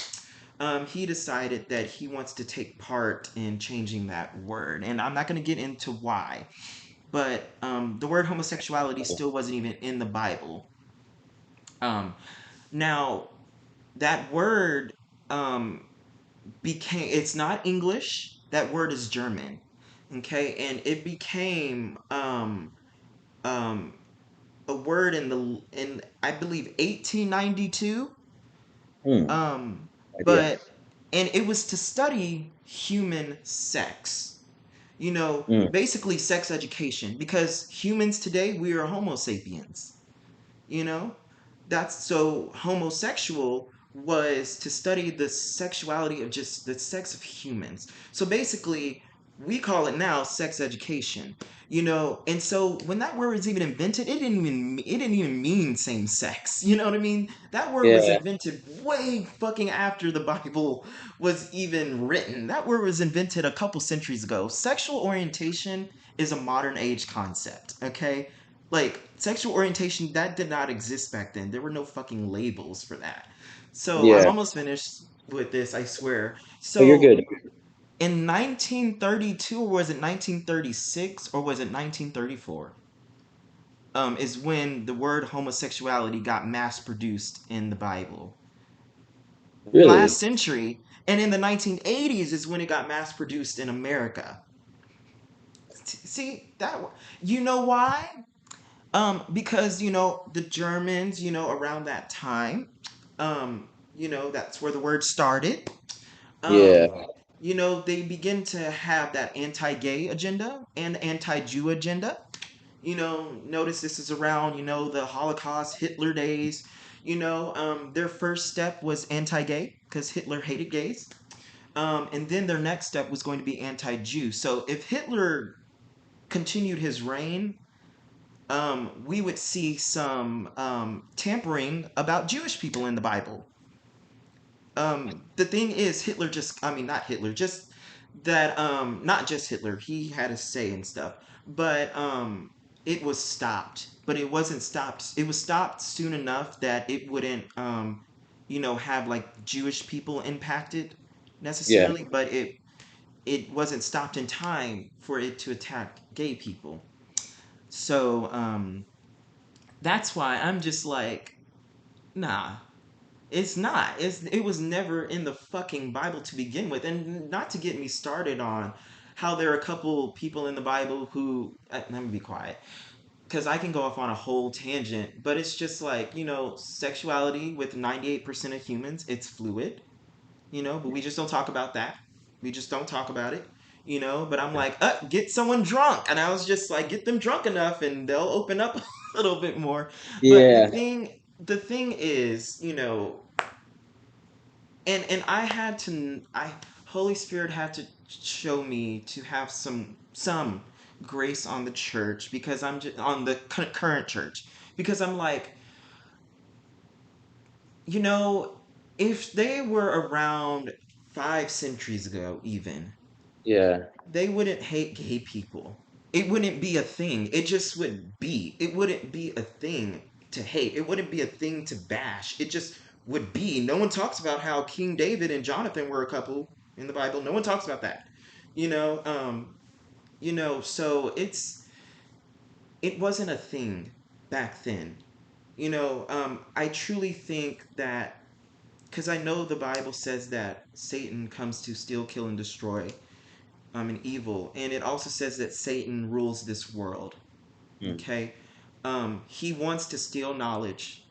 He decided that he wants to take part in changing that word. And I'm not going to get into why, but the word homosexuality still wasn't even in the Bible. Um, Now, that word um, it's not English, that word is German. Okay, and it became um, a word in I believe 1892. Hmm. Um, Idea. but and it was to study human sex. Mm. Basically sex education, because humans today, we are Homo sapiens, you know? That's so homosexual was to study the sexuality of just the sex of humans. So basically, we call it now sex education, and so when that word was even invented, it didn't even mean same sex. You know what I mean? That word was Yeah. invented way fucking after the Bible was even written. That word was invented a couple centuries ago. Sexual orientation is a modern age concept, okay? Like, sexual orientation, that did not exist back then. There were no fucking labels for that. So I'm Yeah. almost finished with this, I swear. Oh, you're So good. in 1932, or was it 1936, or was it 1934? Is when the word homosexuality got mass produced in the Bible. Last Really? century, and in the 1980s is when it got mass produced in America. See that? You know why? Because the Germans, around that time, that's where the word started. Yeah. Um, they begin to have that anti-gay agenda and anti-Jew agenda. Notice this is around, the Holocaust, Hitler days. Their first step was anti-gay because Hitler hated gays. And then their next step was going to be anti-Jew. So if Hitler continued his reign, we would see some tampering about Jewish people in the Bible. The thing is, Hitler just, I mean, not Hitler, just that, not just Hitler, he had a say and stuff, but it was stopped. But it wasn't stopped. It was stopped soon enough that it wouldn't, have like Jewish people impacted Yeah. necessarily, but it wasn't stopped in time for it to attack gay people. So that's why I'm just like, nah, it's not. It was never in the fucking Bible to begin with, and not to get me started on how there are a couple people in the Bible who let me be quiet because I can go off on a whole tangent, but it's just like sexuality with 98% of humans, it's fluid, but we just don't talk about that. We just don't talk about it. But I'm like, get someone drunk. And I was just like, get them drunk enough and they'll open up a little bit more. But the Yeah. thing is, and I had to, Holy Spirit had to show me to have some grace on the church, because I'm just on the current church, because I'm like, you know, if they were around 5 centuries ago, even, Yeah. they wouldn't hate gay people. It wouldn't be a thing. It just would be. It wouldn't be a thing to hate. It wouldn't be a thing to bash. It just would be. No one talks about how King David and Jonathan were a couple in the Bible. No one talks about that. You know, um, so it wasn't a thing back then. I truly think that, because I know the Bible says that Satan comes to steal, kill, and destroy, and evil, and it also says that Satan rules this world. Mm. Okay, he wants to steal knowledge.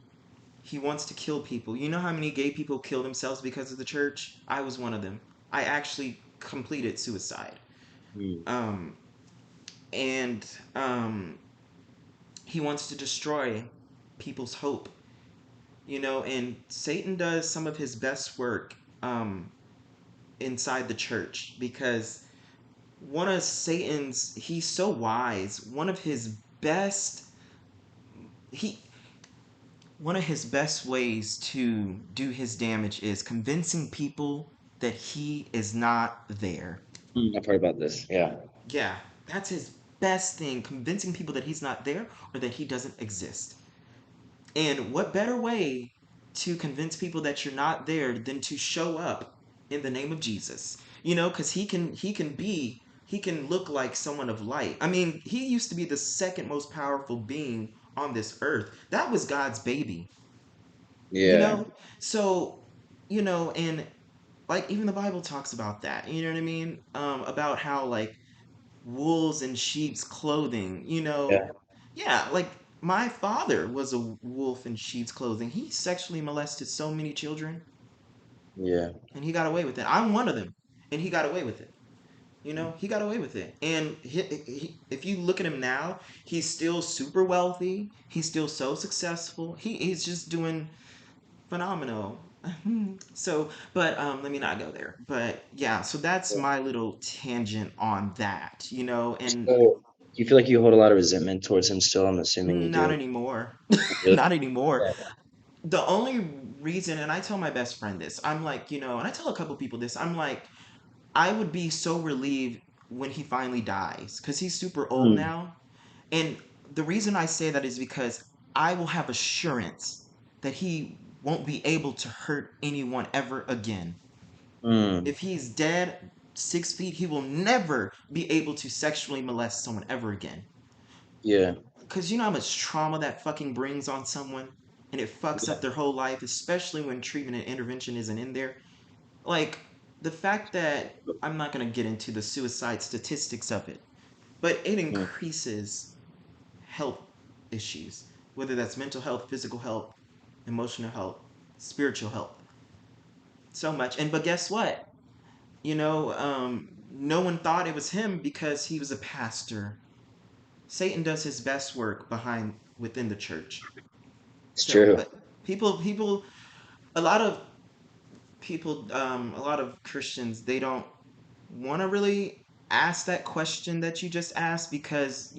He wants to kill people. You know how many gay people kill themselves because of the church? I was one of them. I actually completed suicide. Mm. Um, and he wants to destroy people's hope. And Satan does some of his best work um, inside the church, because one of Satan's, he's so wise. Best he one of his best ways to do his damage is convincing people that he is not there. Mm. I've heard about this. Yeah. Yeah, that's his best thing, convincing people that he's not there or that he doesn't exist. And what better way to convince people that you're not there than to show up in the name of Jesus? Because he can look like someone of light. I mean, he used to be the second most powerful being on this earth. That was God's baby. You Yeah. know? So, and like even the Bible talks about that. You know what I mean? About how like wolves in sheep's clothing, Yeah. yeah, like my father was a wolf in sheep's clothing. He sexually molested so many children Yeah. and he got away with it. I'm one of them and he got away with it. You know, he got away with it. And if you look at him now, he's still super wealthy. He's still so successful. He's just doing phenomenal. So, but let me not go there. But yeah, so that's Yeah. my little tangent on that, you know, and So, do you feel like you hold a lot of resentment towards him still? I'm assuming you not do. anymore. Really? Not anymore. Yeah. The only reason, and I tell my best friend this, I'm like, and I tell a couple people this, I'm like, I would be so relieved when he finally dies because he's super old Mm, now. And the reason I say that is because I will have assurance that he won't be able to hurt anyone ever again. mm, If he's dead 6 feet, he will never be able to sexually molest someone ever again. yeah. Because you know how much trauma that fucking brings on someone? And it fucks Yeah. up their whole life, especially when treatment and intervention isn't in there. Like, the fact that I'm not going to get into the suicide statistics of it, but it Mm, increases health issues, whether that's mental health, physical health, emotional health, spiritual health, so much. And but guess what? No one thought it was him because he was a pastor. Satan does his best work behind within the church. it's So, true. but people, a lot of a lot of Christians, they don't want to really ask that question that you just asked because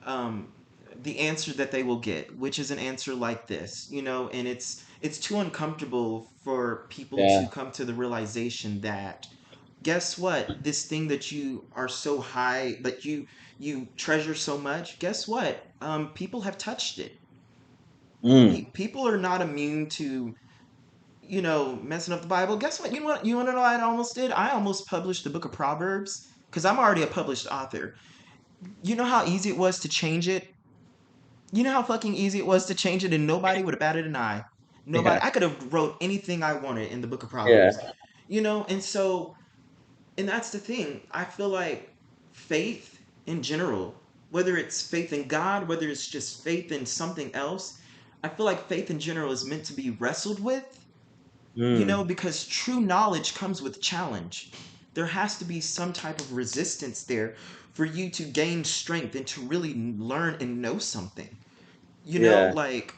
um, the answer that they will get, which is an answer like this, and it's too uncomfortable for people to Yeah. come to the realization that guess what, this thing that you are so high that you treasure so much, guess what, people have touched it. Mm, People are not immune to messing up the Bible. Guess what, you want to know what I almost did? I almost published the book of Proverbs because I'm already a published author. You know how easy it was to change it. You know how fucking easy it was to change it and nobody would have batted an eye. Nobody. yeah. I could have wrote anything I wanted in the book of Yeah. Proverbs. And so, and that's the thing. I feel like faith in general, whether it's faith in God, whether it's just faith in something else, I feel like faith in general is meant to be wrestled with, Mm, because true knowledge comes with challenge. There has to be some type of resistance there for you to gain strength and to really learn and know something. yeah. Like,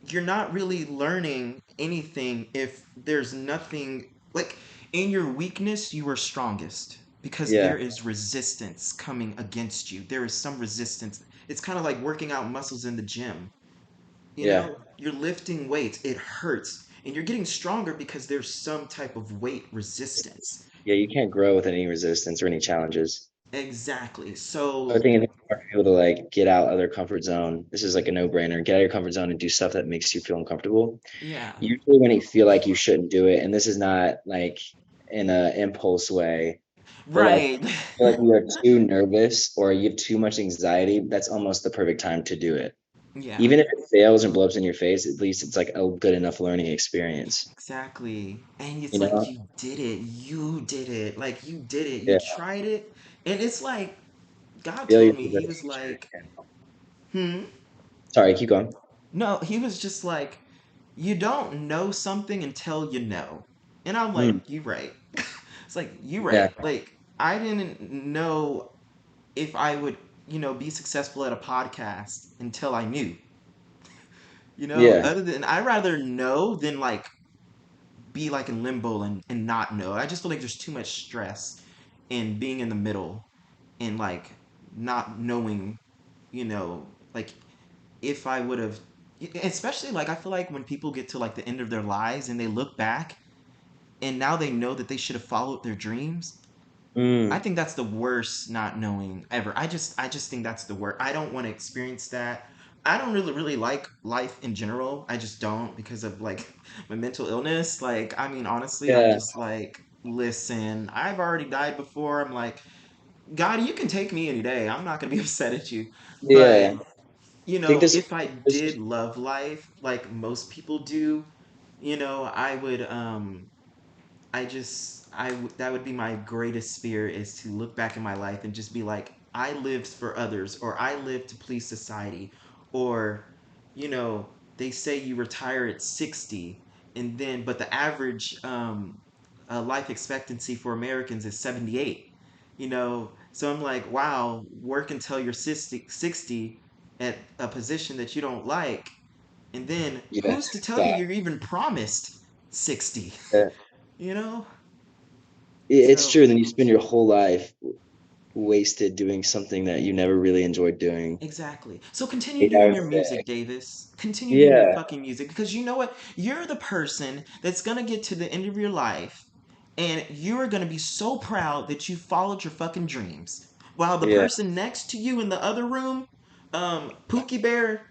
you're not really learning anything if there's nothing, like, in your weakness you are strongest because Yeah. there is resistance coming against you. There is some resistance. It's kind of like working out muscles in the gym. Yeah. You're lifting weights, it hurts, and you're getting stronger because there's some type of weight resistance. Yeah. You can't grow with any resistance or any challenges. Exactly. I So, think it's hard for people to like get out of their comfort zone. This is like a no-brainer. Get out of your comfort zone and do stuff that makes you feel uncomfortable. yeah. Usually when you feel like you shouldn't do it, and this is not like in a impulse way, but like Right. feel like you are too nervous or you have too much anxiety, that's almost the perfect time to do it. Yeah. Even if it fails and blows up in your face, at least it's like a good enough learning experience. Exactly. And it's You like know? you did it. You did it. Like you did it. You Yeah. tried it. And it's like God Failure told is me, the he best was teacher. like, "Hmm." Sorry, keep going. No, he was just like, "You don't know something until you know." And I'm like, Mm, "You right." It's like, "You yeah. right." Like I didn't know if I would, be successful at a podcast until I knew. Yeah. Other than I rather know than like be like in limbo and not know. I just feel like there's too much stress in being in the middle and like not knowing, you know, like if I would have, especially like I feel like when people get to like the end of their lives and they look back and now they know that they should have followed their dreams. I Mm, think that's the worst not knowing ever. I just think that's the worst. I don't want to experience that. I don't really like life in general. I just don't because of like my mental illness. Like, I mean, honestly, I'm yeah. just like, listen, I've already died before. I'm like, God, you can take me any day. I'm not gonna be upset at you. But, Yeah. I think this if I this did love life like most people do, I would that would be my greatest fear, is to look back in my life and just be like, I lived for others, or I lived to please society, or you know they say you retire at 60, and then but the average life expectancy for Americans is 78. So I'm like, wow, work until you're 60 at a position that you don't like, and then Yeah. who's to tell you God. you're even promised 60? Yeah. you know? It's So true. Then you spend your whole life wasted doing something that you never really enjoyed doing. exactly. So continue 8 hours doing your a day. music, Davis. Continue doing your Yeah. fucking music, because you know what? You're the person that's gonna get to the end of your life and you're gonna be so proud that you followed your fucking dreams. While the Yeah. person next to you in the other room, Pookie Bear,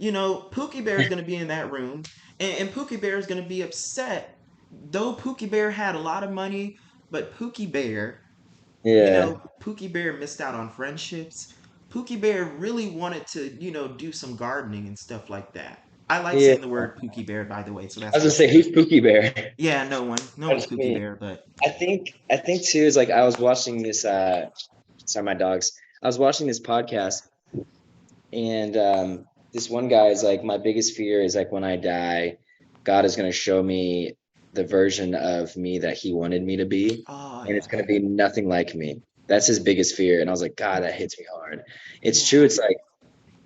Pookie Bear is gonna be in that room, and Pookie Bear is gonna be upset. Though Pookie Bear had a lot of money, but Yeah. Pookie Bear missed out on friendships. Pookie Bear really wanted to, do some gardening and stuff like that. I like Yeah. saying the word Pookie Bear, by the way, so I that's was why I gonna say, said it. who's Pookie Bear? Yeah, no one. No I one's just Pookie mean, Bear, but I think too is like I was watching this sorry, my dogs. I was watching this podcast, and this one guy is like, my biggest fear is like when I die, God is gonna show me the version of me that he wanted me to be, oh and it's yeah. gonna be nothing like me. That's his biggest fear. And I was like, God, that hits me hard. It's true. Yeah. It's like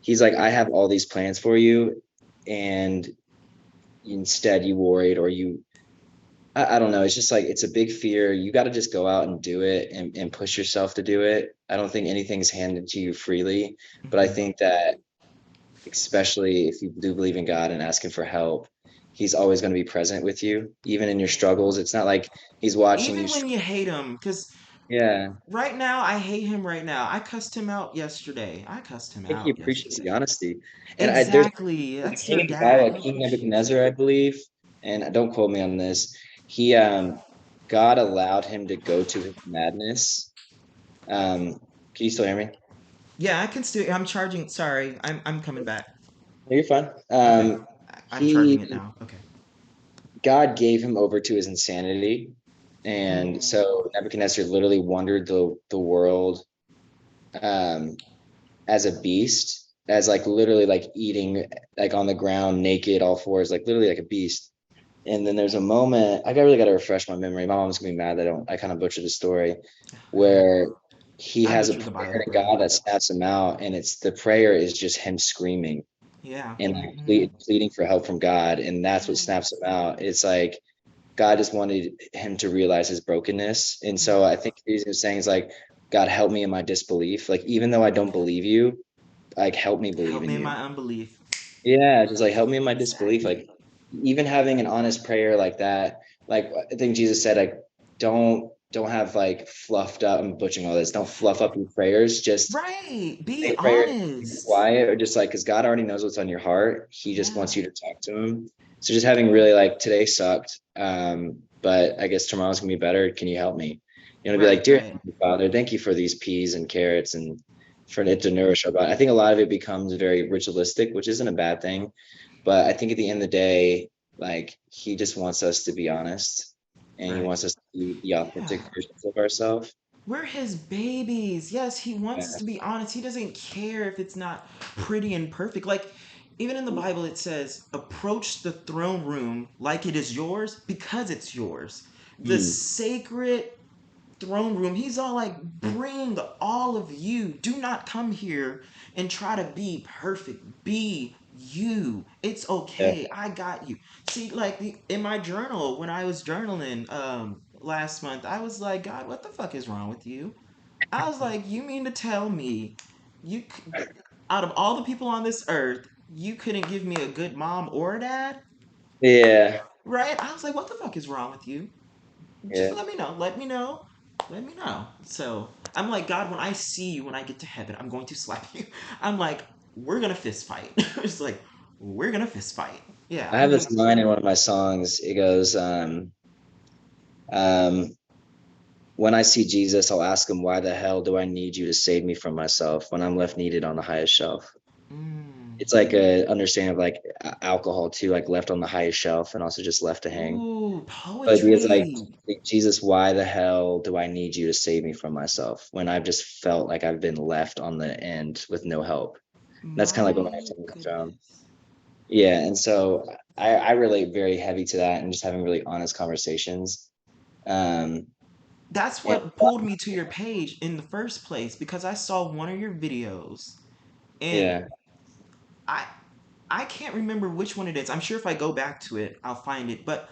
he's like, I have all these plans for you, and instead you worried, or I don't know. It's just like it's a big fear. You got to just go out and do it, and push yourself to do it. I don't think anything's handed to you freely, but I hmm think that especially if you do believe in God and asking for help, he's always going to be present with you, even in your Yeah. struggles. It's not like he's watching you. Even when you hate him, because Yeah. right now I hate him right now. I cussed him out yesterday. I cussed him I think he out appreciates the yesterday. honesty. And Exactly. there's a That's king your in the Bible, dad. He King appreciates Nebuchadnezzar, it. I believe, and don't quote me on this. He God allowed him to go to his madness. Can you still hear me? Yeah, I can still. I'm charging. Sorry, I'm coming back. No, you're fine. Okay, I'm charging it He now. Okay. God gave him over to his insanity, and Mm. so Nebuchadnezzar literally wandered the world um, as a beast, as like literally like eating like on the ground naked, all fours, like literally like a beast. And then there's a moment I really got to refresh my memory. My mom's gonna be mad that I kind of butchered the story where he I has a butchered the prayer Bible, to bro. God that snaps him out, and it's the prayer is just him screaming Yeah. and like hmm pleading for help from God, and that's what snaps him out. It's like God just wanted him to realize his brokenness, and so I Yeah. think he's saying is like, God, help me in my disbelief. Like even though I don't believe you, like help me believe Help in me in you. my unbelief. Yeah, just like help me in my disbelief. Like Exactly. even having an honest prayer like that, like I think Jesus said, like don't have like fluffed up. I'm butchering all this. Don't fluff up your prayers. Just Right. Be say prayer, keep it honest. quiet, or just like because God already knows what's on your heart. He just Yeah. wants you to talk to him. So just having really like today sucked, but I guess tomorrow's gonna be better. Can you help me? Be like, Right. dear Right. Heavenly Father, thank you for these peas and carrots and for it to nourish our body. I think a lot of it becomes very ritualistic, which isn't a bad thing. But I think at the end of the day, like he just wants us to be honest, and he Right. wants us to be the Yeah. authentic versions of ourselves. We're his babies. Yes, he wants us Yeah. to be honest. He doesn't care if it's not pretty and perfect. Like, even in the Bible, it says, approach the throne room like it is yours because it's yours. The Mm, sacred throne room. He's all like, bring all of you. Do not come here and try to be perfect. Be you. It's yeah. okay. I got you. See, like in my journal, when I was journaling last month, I was like, God, what the fuck is wrong with you? I was like, you mean to tell me you out of all the people on this earth, you couldn't give me a good mom or a dad? Yeah. Right? I was like, what the fuck is wrong with you? Just Yeah. let me know. Let me know. Let me know. So I'm like, God, when I see you when I get to heaven, I'm going to slap you. I'm like, we're gonna fist fight. It's like, we're gonna fist fight. Yeah, I I have mean, this line in one of my songs. It goes, um, when I see Jesus, I'll ask him, why the hell do I need you to save me from myself when I'm left needed on the highest shelf? mm, It's like a understanding of like alcohol too, like left on the highest shelf and also just left to hang. ooh, But it's poetry. like, Jesus, why the hell do I need you to save me from myself when I've just felt like I've been left on the end with no help? And that's kind of like what my My time comes from. goodness. Yeah, and so I relate very heavy to that and just having really honest conversations. Um, That's and what pulled me to your page in the first place because I saw one of your videos and yeah, I I can't remember which one it is. I'm sure if I go back to it, I'll find it. But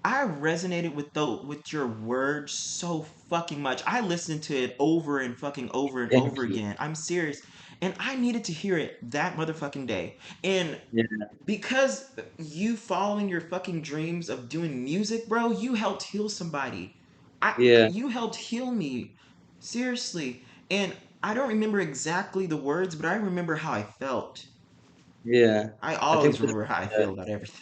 I resonated with your words so fucking much. I listened to it over and thank over you. again. I'm serious. And I needed to hear it that motherfucking day. And Yeah, because you following your fucking dreams of doing music, bro, you helped heal somebody. yeah, You helped heal me. Seriously. And I don't remember exactly the words, but I remember how I felt. yeah. I I think always that's, remember how I uh, feel about everything.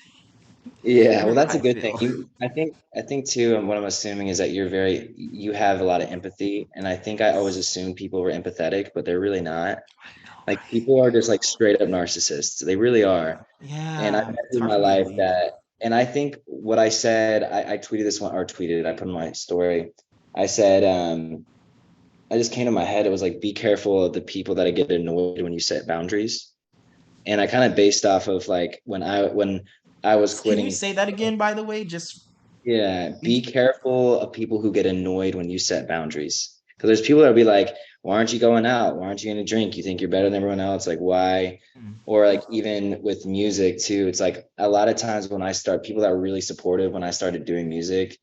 I yeah, well, remember that's how a I good thing. feel. I think too, and what I'm assuming is that you have a lot of empathy, and I think I always assumed people were empathetic, but they're really not. I know, Like right? people are just like straight up narcissists. They really are. And I've Yeah, met it's in hard my for me to life believe. that, and I think what I said, I tweeted this one or tweeted, I put in my story. I said, I just came to my head. It was like, be careful of the people that get annoyed when you set boundaries. And I kind of based off of like when I was Can you quitting. say that again, by the way? Just Yeah, be be. careful of people who get annoyed when you set boundaries. Because there's people that'll be like, why aren't you going out? Why aren't you going to drink? You think you're better than everyone else? Like, why? Mm, Or like even with music too, it's like a lot of times when I start, people that were really supportive when I started doing music,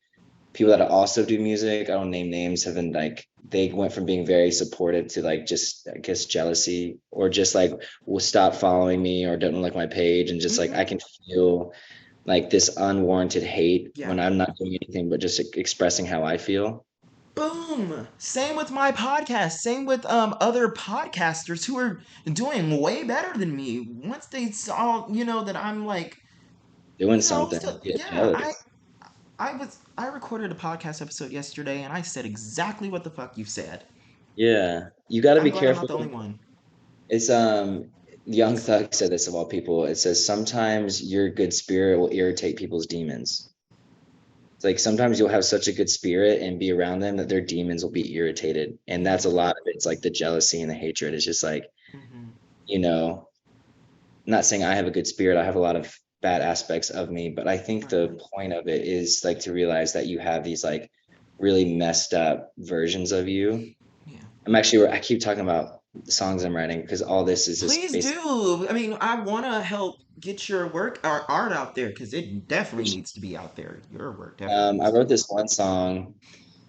people that also do music, I don't name names, have been like, they went from being very supportive to like just, I guess, jealousy or just like will stop following me or don't like my page. And just like I mm-hmm. can feel like this unwarranted hate Yeah. when I'm not doing anything but just expressing how I feel. Boom. Same with my podcast. Same with other podcasters who are doing way better than me. Once they saw, that I'm like, Doing something, still, get yeah, jealous. I recorded a podcast episode yesterday and I said exactly what the fuck you said. Yeah, you got to I'm be glad I'm not careful. the only one. It's Young Thug said this of all people. It says sometimes your good spirit will irritate people's demons. It's like sometimes you'll have such a good spirit and be around them that their demons will be irritated, and Yeah. that's a lot of it. It's like the jealousy and the hatred. It's just like, Hmm. you know, I'm not saying I have a good spirit. I have a lot of bad aspects of me, but I think Right, the right. point of it is like to realize that you have these like really messed up versions of you. Yeah. I keep talking about the songs I'm writing because all this is just Please basically. do. I mean, I want to help get your work, our art out there because it definitely needs to be out there. Your work definitely I needs to wrote be. this one song.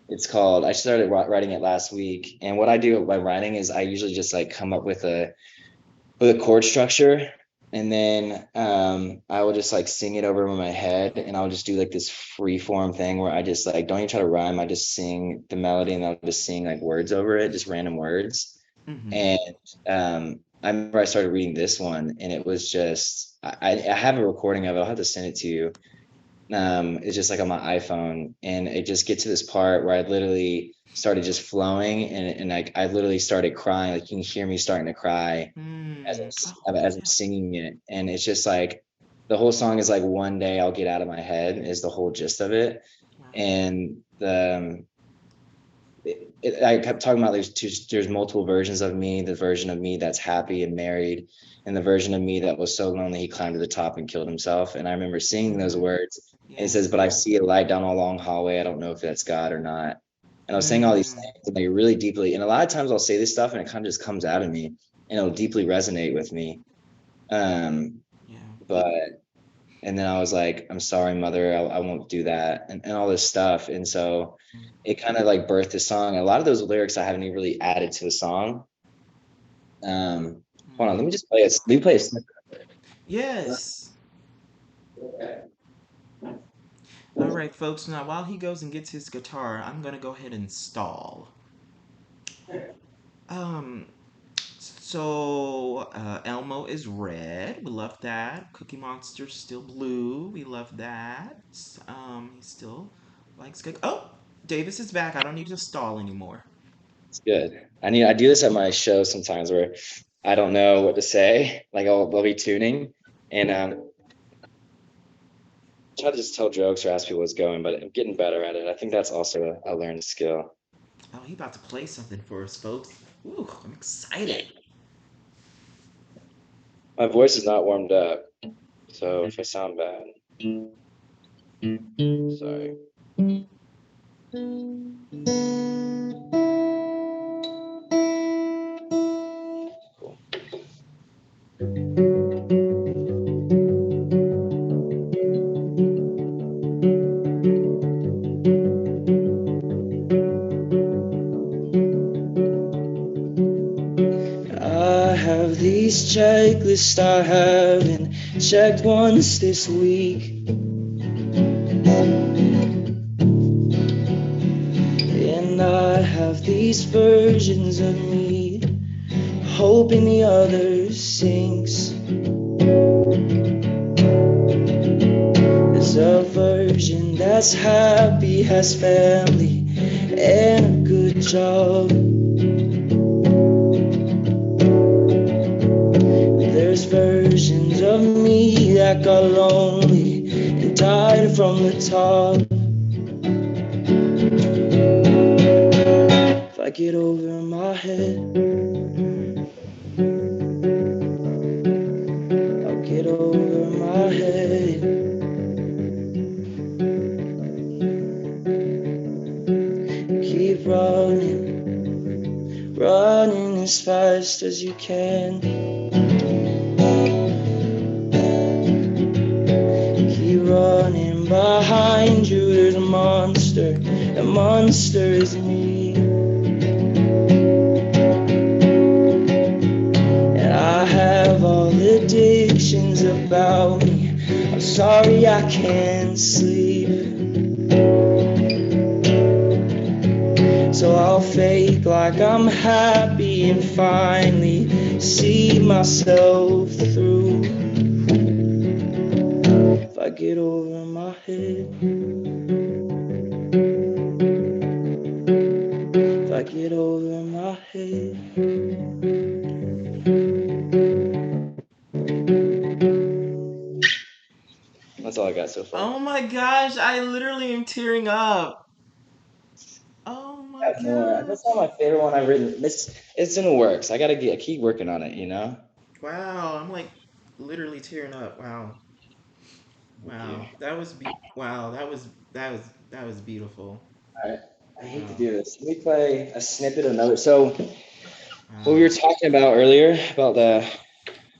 It's called, I started writing it last week. And what I do by writing is I usually just like come up with a chord structure. And then I will just like sing it over in my head. And I'll just do like this free form thing where I just like don't even try to rhyme. I just sing the melody and I'll just sing like words over it, just random words. Hmm. And I remember I started reading this one and it was just, I have a recording of it. I'll have to send it to you. It's just like on my iPhone, and it just get to this part where I literally started just flowing, and like I literally started crying. Like you can hear me starting to cry Hmm. Oh, as I'm yeah. singing it, and it's just like the whole song is like one day I'll get out of my head is the whole gist of it, Wow. and I kept talking about there's multiple versions of me, the version of me that's happy and married, and the version of me that was so lonely he climbed to the top and killed himself. And I remember singing those Hmm. words, and it Yeah. says, "But I see a light down a long hallway. I don't know if that's God or not." And I was saying all these Hmm. things, and they really deeply. And a lot of times I'll say this stuff, and it kind of just comes out of me, and it'll deeply resonate with me. Um, Yeah. but and then I was like, I'm sorry, mother, I won't do that, and all this stuff. And so it kind of like birthed the song. A lot of those lyrics I haven't even really added to the song. Hold on, Hmm. let me just play it. Let me play a snippet. Yes. All right, folks. Now, while he goes and gets his guitar, I'm gonna go ahead and stall. Um. So Elmo is red. We love that. Cookie Monster's still blue. We love that. He still likes cookie. Oh, Davis is back. I don't need to stall anymore. It's good. I do this at my show sometimes where I don't know what to say. Like I'll be tuning and try to just tell jokes or ask people what's going, but I'm getting better at it. I think that's also a learned skill. Oh, he about to play something for us, folks. Ooh, I'm excited. My voice is not warmed up, so if I sound bad, sorry. Cool. I have these checklists I haven't checked once this week. And I have these versions of me, hoping the other sinks. There's a version that's happy, has family, and a good job. There's versions of me that got lonely and died from the top. If I get over my head, I'll get over my head. Keep running, running as fast as you can. Keep running behind you, there's a monster. The monster is me. And I have all the addictions about me. I'm sorry I can't sleep. So I'll fake like I'm happy and finally see myself through. If I get over my head, if I get over my head. That's all I got so far. Oh my gosh, I literally am tearing up. Oh I my have more. gosh. That's not my favorite one I've written. It's in the works. I gotta keep working on it, you know? Wow, I'm like literally tearing up. Wow. Thank you. Wow. That was beautiful. All right. I hate to Wow. do this. Let me play a snippet of another. So what we Wow. were talking about earlier about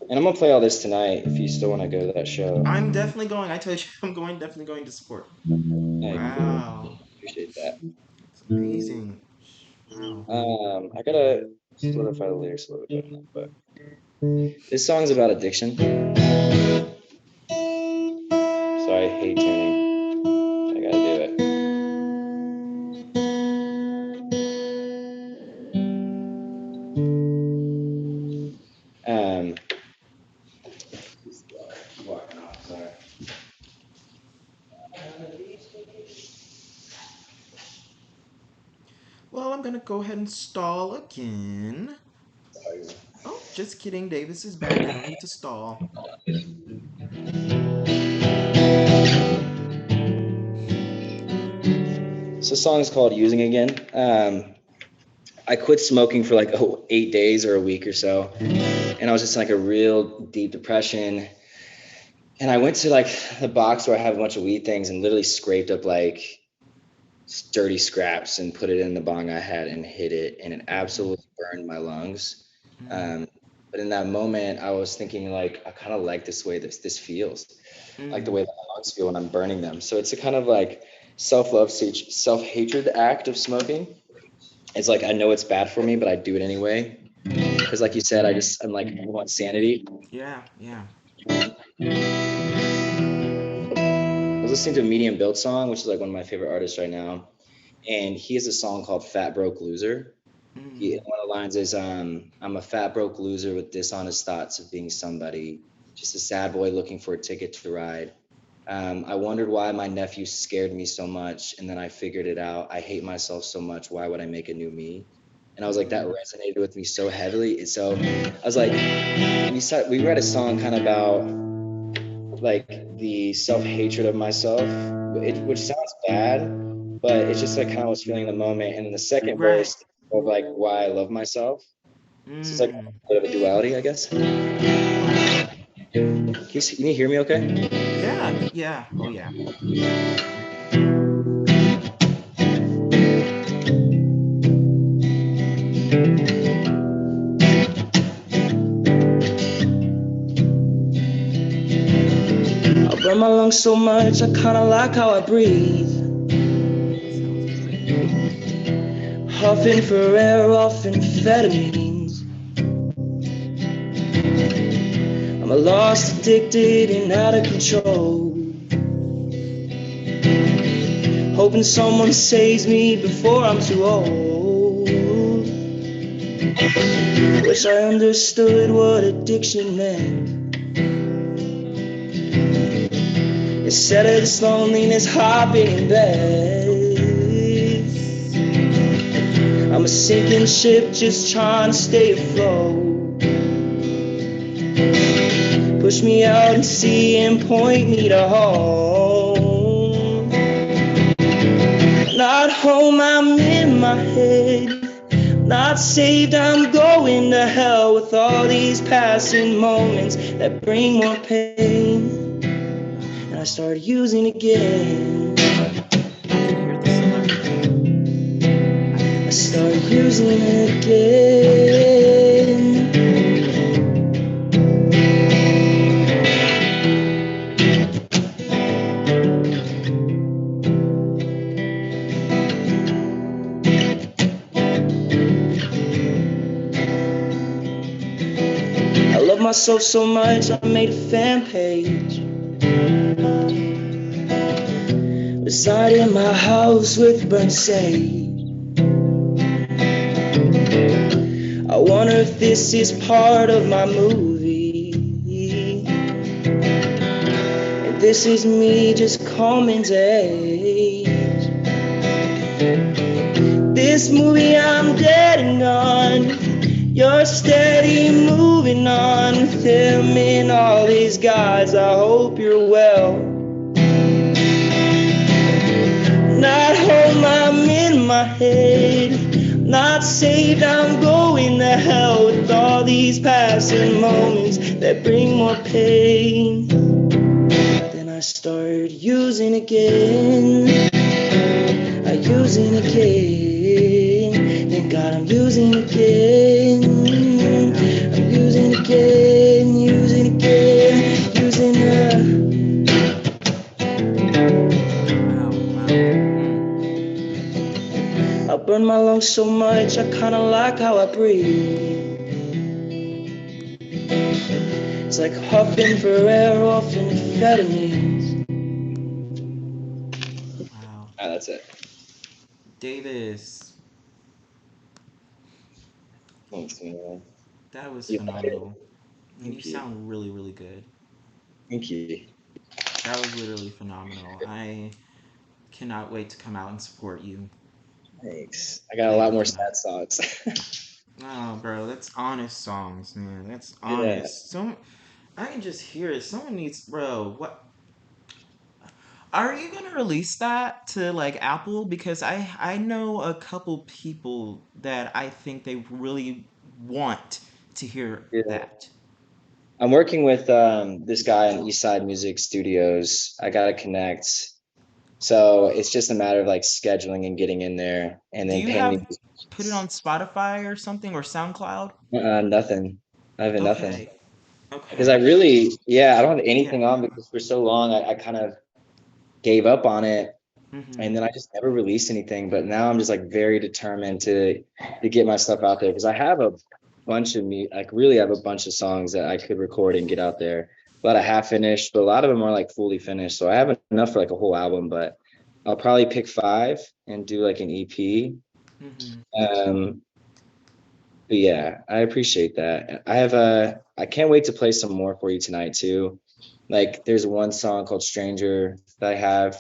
and I'm gonna play all this tonight if you still want to go to that show. I'm definitely going. I told you I'm going definitely going to support. Hey, cool. Wow. Appreciate that. It's amazing. Wow. I gotta solidify the lyrics a little bit, but this song's about addiction. So I hate tuning. I gotta do it. Um, walking off, sorry. Well, I'm gonna go ahead and stall again. Sorry. Oh, just kidding. Davis is back. I don't need to stall. So the song's called "Using Again." I quit smoking for like 8 days or a week or so, and I was just in like a real deep depression. And I went to like the box where I have a bunch of weed things and literally scraped up like dirty scraps and put it in the bong I had and hid it, and it absolutely burned my lungs. Mm, Um, but in that moment, I was thinking like I kind of like this way this feels, like the mm, way that my lungs feel when I'm burning them. So it's a kind of like self-love, self-hatred act of smoking. It's like I know it's bad for me, but I do it anyway. Because like you said, I'm like I want sanity. yeah, yeah. I was listening to a Medium Built song, which is like one of my favorite artists right now, and he has a song called "Fat Broke Loser." Mm, One of the lines is, "I'm a fat broke loser with dishonest thoughts of being somebody, just a sad boy looking for a ticket to ride. I wondered why my nephew scared me so much, and then I figured it out. I hate myself so much. Why would I make a new me?" And I was like, that mm, resonated with me so heavily. And so I was like, we read a song kind of about like the self hatred of myself, which sounds bad, but it's just like kind of was feeling the moment. And then the second right. verse of like why I love myself. So it's like Mm, a bit of a duality, I guess. wow. Can you hear me okay? Yeah, yeah. Oh, yeah. burn my lungs so much, I kinda like how I breathe. Sounds great. Huffing for air off amphetamines. I'm a lost, addicted, and out of control. Hoping someone saves me before I'm too old. Wish I understood what addiction meant. Instead of this loneliness hopping in bed, I'm a sinking ship just trying to stay afloat. Push me out and sea and point me to home. Not home, I'm in my head. Not saved, I'm going to hell with all these passing moments that bring more pain. And I started using again. I started using again. I love myself so much, I made a fan page. Reside in my house with burnt sage. I wonder if this is part of my movie. And this is me just coming to age. This movie I'm dead and gone. You're steady moving on with him and all these guys. I hope you're well. Not home, I'm in my head. Not saved, I'm going to hell with all these passing moments that bring more pain. Then I started using again. I'm using again. Thank God I'm using again. I'm using again, using again, using I burn my lungs so much, I kinda like how I breathe. It's like huffing for air off amphetamines. Wow. That's it. Davis, Thanks, man. that was You phenomenal. And you Thank you. sound really, really good. Thank you. That was literally phenomenal. I cannot wait to come out and support you Thanks. I got a lot later more tonight. sad songs. Oh, bro, that's honest songs, man. That's Yeah. honest. So I can just hear it. Someone needs, bro. What are you gonna release that to like Apple? Because I know a couple people that I think they really want to hear Yeah. that. I'm working with this guy in Eastside Music Studios. I gotta connect. So it's just a matter of like scheduling and getting in there and Do then you paying me. have put it on Spotify or something or SoundCloud? Nothing. I have nothing. Okay. Because I Okay. really, yeah, I don't have Yeah. anything on because for so long I kind of gave up on it and Mm-hmm. then I just never released anything. But now I'm just like very determined to get my stuff out there because I have a bunch of like really have a bunch of songs that I could record and get out there. A lot of half finished, but a lot of them are like fully finished. So I have enough for like a whole album, but I'll probably pick five and do like an EP. Mm-hmm. Um, but yeah, I appreciate that. I can't wait to play some more for you tonight too. Like there's one song called Stranger that I have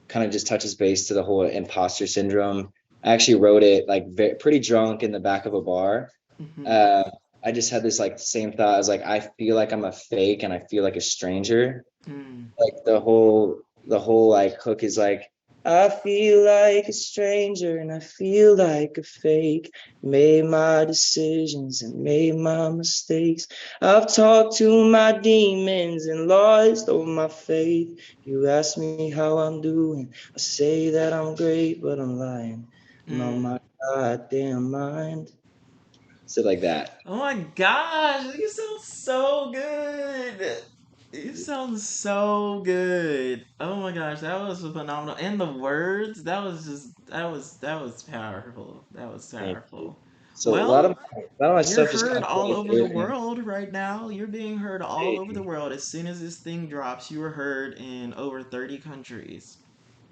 kind of just touches base to the whole imposter syndrome. I actually wrote it like pretty drunk in the back of a bar. Mm-hmm. Uh, I just had this like same thought. I was like, I feel like I'm a fake and I feel like a stranger. Mm. Like the whole like hook is like, I feel like a stranger and I feel like a fake. Made my decisions and made my mistakes. I've talked to my demons and lost all my faith. You ask me how I'm doing. I say that I'm great, but I'm lying. I'm on my goddamn mind. So like that. Oh my gosh, you sound so good. You sound sounds so good. Oh my gosh, that was phenomenal. And the words, that was powerful. That was Thank you. powerful. So Well, a lot of my you're stuff just heard comes from all like over the everything. world right now. You're being heard all over the Hey, world. As soon as this thing drops, you are heard in over 30 countries.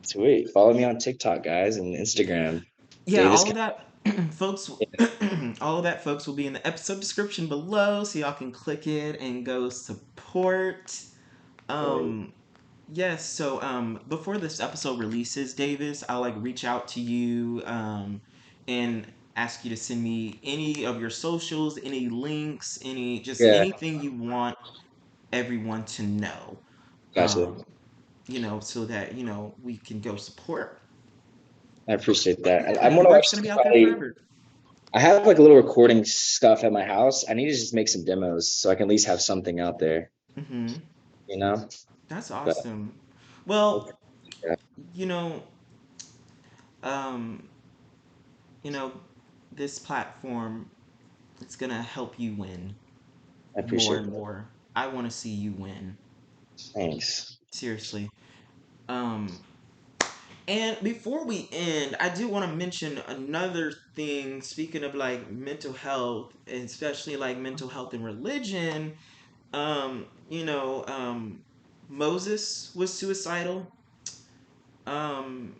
sweet. Follow me on TikTok, guys, and Instagram. Yeah, Davis. all of that, folks, all of that, folks, will be in the episode description below, so y'all can click it and go support. Hey, Um, yes. So, before this episode releases, Davis, I'll like reach out to you, and ask you to send me any of your socials, any links, just yeah, anything you want everyone to know. gotcha. Um, so that we can go support. I appreciate that. Yeah, I'm your one of work's gonna actually be out there probably. forever. I have like a little recording stuff at my house. I need to just make some demos so I can at least have something out there, Mm-hmm. you know? That's But awesome. okay, Well, yeah, you know, um, you know, this platform, it's gonna help you win I more appreciate and that. more. I want to see you win. Thanks. Seriously. Um, and before we end, I do want to mention another thing. Speaking of like mental health, and especially like mental health and religion, um, you know, um, Moses was suicidal. Um,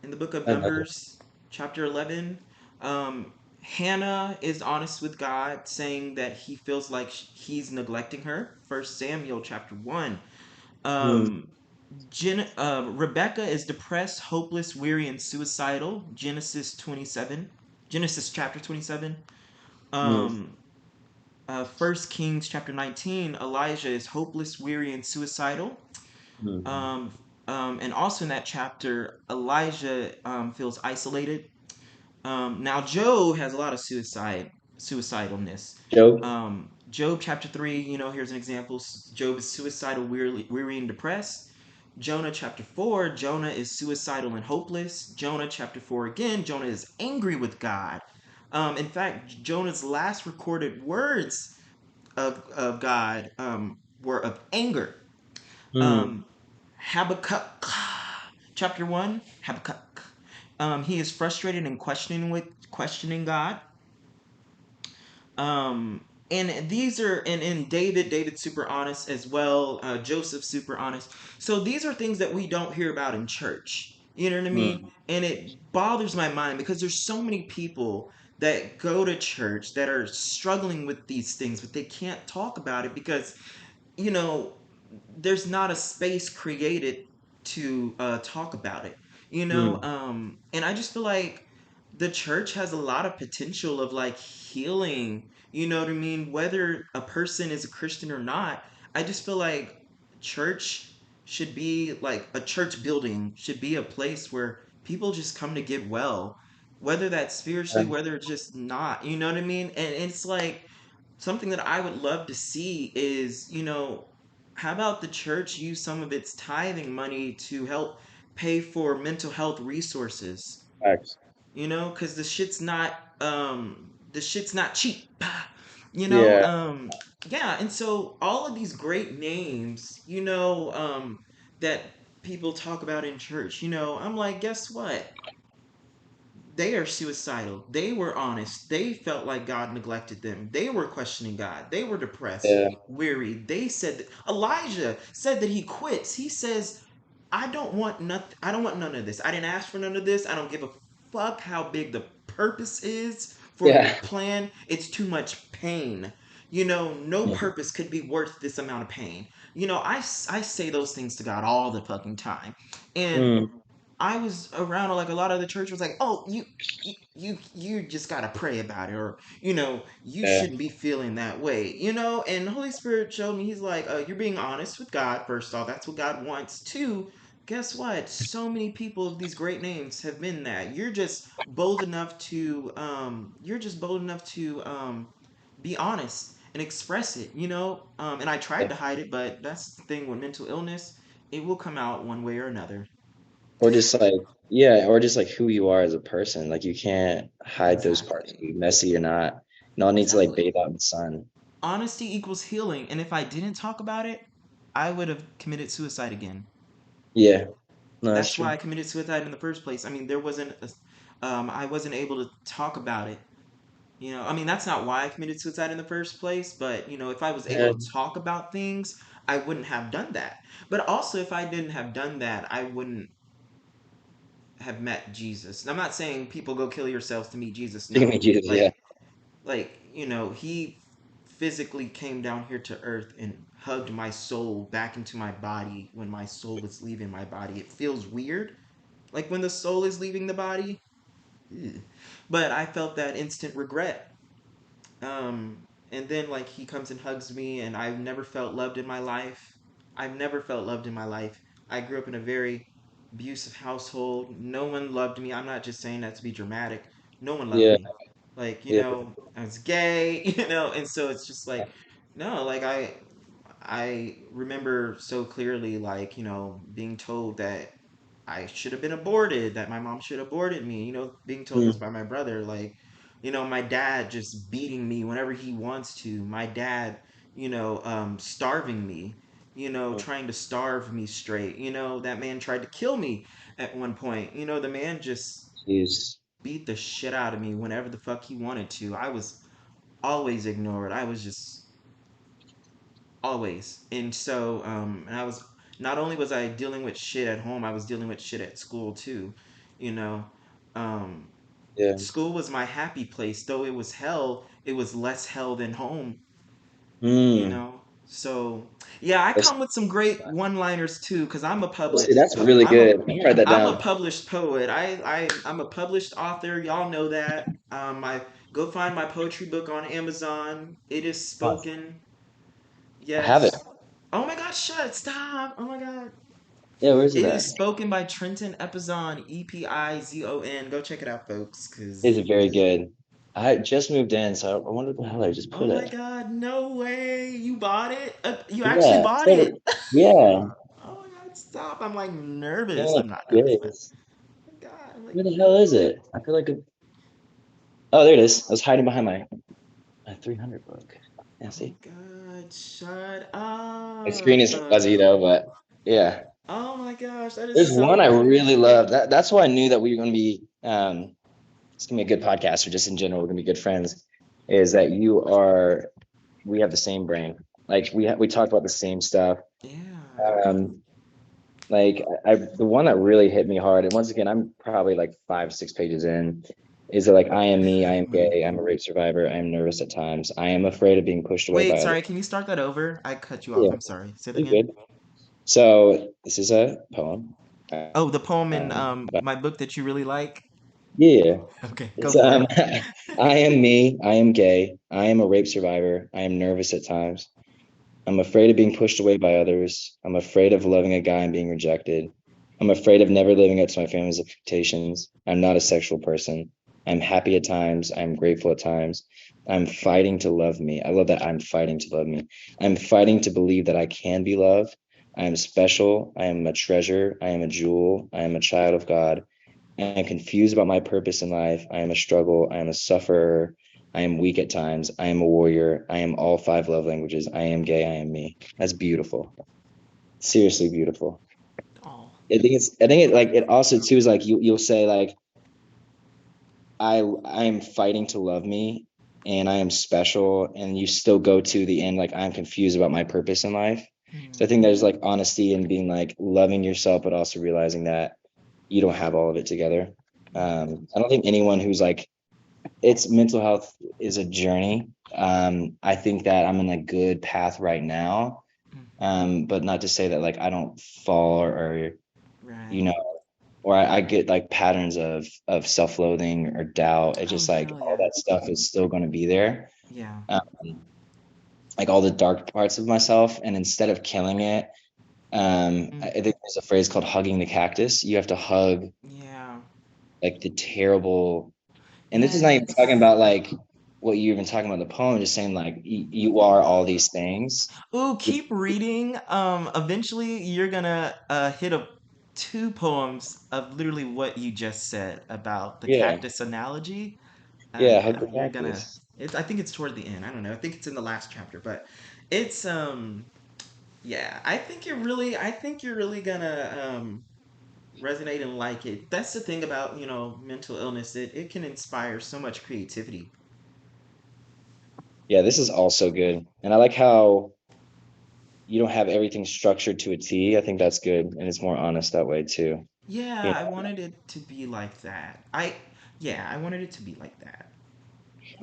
in the book of I know. Numbers, chapter 11, Hannah is honest with God, saying that he feels like he's neglecting her. First Samuel, chapter 1. Hmm. Um, Rebecca is depressed, hopeless, weary, and suicidal. Genesis chapter 27. Hmm. Um, 1 Kings chapter 19, Elijah is hopeless, weary, and suicidal. Hmm. Um, and also in that chapter, Elijah feels isolated. Now Job has a lot of suicidalness. Joe? Job chapter 3, here's an example. Job is suicidal, weary and depressed. Jonah chapter 4, Jonah is suicidal and hopeless. Jonah chapter 4 again, Jonah is angry with God. In fact, Jonah's last recorded words of God were of anger. Hmm. Um, Habakkuk chapter 1, Habakkuk. He is frustrated and questioning God. Um, and these are and David's super honest as well. Joseph's super honest. So these are things that we don't hear about in church. You know what I mean? Hmm. And it bothers my mind because there's so many people that go to church that are struggling with these things, but they can't talk about it because you know there's not a space created to talk about it. Hmm. And I just feel like the church has a lot of potential of like healing. You know what I mean? Whether a person is a Christian or not, I just feel like church should be like a church building should be a place where people just come to get well, whether that's spiritually, whether it's just not. You know what I mean? And it's like something that I would love to see is, how about the church use some of its tithing money to help pay for mental health resources? Facts. Because the shit's not cheap. You know, Yeah. um, yeah, and so all of these great names, that people talk about in church, I'm like, guess what? They are suicidal. They were honest. They felt like God neglected them. They were questioning God. They were depressed, Yeah. weary. They said that Elijah said that he quits. He says, I don't want nothing. I don't want none of this. I didn't ask for none of this. I don't give a fuck how big the purpose is for your Yeah. plan. It's too much pain. No purpose could be worth this amount of pain. I say those things to God all the fucking time. And Hmm. I was around like a lot of the church was like, "Oh, you just got to pray about it or, you Yeah. shouldn't be feeling that way." And the Holy Spirit showed me he's like, "You're being honest with God first off. That's what God wants. Two, guess what? So many people of these great names have been that. You're just bold enough to be honest and express it. And I tried Yeah. to hide it, but that's the thing with mental illness. It will come out one way or another. Or just like, yeah, or just like who you are as a person. Like you can't hide those parts, Exactly. be messy or not. It all needs to like Exactly. bathe out in the sun. Honesty equals healing. And if I didn't talk about it, I would have committed suicide again. Yeah. No, that's That's why true. I committed suicide in the first place. I mean, I wasn't able to talk about it. I mean, that's not why I committed suicide in the first place, but if I was able Yeah. to talk about things, I wouldn't have done that. But also, if I didn't have done that, I wouldn't have met Jesus. And I'm not saying people go kill yourselves to meet Jesus. You can No. meet Jesus, yeah. He physically came down here to earth and hugged my soul back into my body when my soul was leaving my body. It feels weird, like when the soul is leaving the body. Ugh. But I felt that instant regret. And then like he comes and hugs me, and I've never felt loved in my life. I've never felt loved in my life. I grew up in a very abusive household. No one loved me. I'm not just saying that to be dramatic. No one loved Yeah. me. Like, Yeah. I was gay, and so it's just like, no, like I remember so clearly, like, being told that I should have been aborted, that my mom should have aborted me, being told this Mm. by my brother, like, my dad just beating me whenever he wants to, my dad, starving me, trying to starve me straight, that man tried to kill me at one point, the man just Jeez. beat the shit out of me whenever the fuck he wanted to. I was always ignored. I was just always. And I was not only was I dealing with shit at home, I was dealing with shit at school too. You know, um, Yeah. School was my happy place, though it was hell. It was less hell than home. You Mm. know. So yeah, I That's, come with some great one-liners too, because see, that's really I'm a, good. I'm gonna write that I'm a down. published poet. I'm a published author. Y'all know that. I go find my poetry book on Amazon. It is Nice. spoken. I have it. Yes. Oh my God! Shut! Stop! Oh my God! Yeah, where's it It at? is spoken by Trenton Epizon. Epizon. Go check it out, folks. Is Cause it very good? I just moved in, so I wonder where the hell I just oh put my it. God! No way! You bought it? You actually Yeah. bought So, it? yeah. Oh my God! Stop! I'm like Yeah, nervous. like I'm not nervous, but curious. oh my God! I'm like, Where the hell is it? I feel like oh, there it is. I was hiding behind my 300 book. Yeah, oh see? God! Shut My screen up! is fuzzy though, but yeah. Oh my gosh! That is There's one so I really cool. love. That's why I knew that we were gonna be it's gonna be a good podcast, or just in general, we're gonna be good friends. Is that we have the same brain. Like we talk about the same stuff. Yeah. Um, like the one that really hit me hard, and once again, I'm probably like 5, 6 pages in, is that like I am me, I am gay, I'm a rape survivor, I am nervous at times, I am afraid of being pushed away Wait, by others. sorry. Can you start that over? I cut you off. Yeah, I'm sorry. Say that you're again. good. So this is a poem. Oh, the poem in About, my book that you really like. yeah, Okay, go it's for it. I am me, I am gay, I am a rape survivor, I am nervous at times. I'm afraid of being pushed away by others. I'm afraid of loving a guy and being rejected. I'm afraid of never living up to my family's expectations. I'm not a sexual person. I'm happy at times. I'm grateful at times. I'm fighting to love me. I love that I'm fighting to love me. I'm fighting to believe that I can be loved. I am special. I am a treasure. I am a jewel. I am a child of God. I am confused about my purpose in life. I am a struggle. I am a sufferer. I am weak at times. I am a warrior. I am all five love languages. I am gay. I am me. That's beautiful. Seriously beautiful. Oh, I think it like it also too is like you'll say like I am fighting to love me and I am special, and you still go to the end like I'm confused about my purpose in life. So I mm, think there's like honesty in being like loving yourself, but also realizing that you don't have all of it together. yeah. I don't think anyone who's like it's mental health is a journey. I think that I'm in a good path right now. Mm, But not to say that like I don't fall or you right. know, or I get like patterns of self-loathing or doubt. It's Oh, just like hell all yeah. that stuff is still going to be there. Yeah. Um, like all the dark parts of myself, and instead of killing it, I Mm, think there's a phrase called hugging the cactus. You have to hug yeah. like the terrible, and this is not even talking Yes. about like what you've been talking about in the poem, just saying like you are all these things. Ooh, keep reading. Eventually you're gonna hit up two poems of literally what you just said about the Yeah, cactus analogy. yeah, hug Yeah, the you're gonna. cactus. I think it's toward the end. I don't know. I think it's in the last chapter, but it's Yeah, I think you're really gonna resonate and like it. That's the thing about, mental illness. It can inspire so much creativity. Yeah, this is also good. And I like how you don't have everything structured to a T. I think that's good. And it's more honest that way too. Yeah, You I know, wanted it to be like that. Yeah, I wanted it to be like that.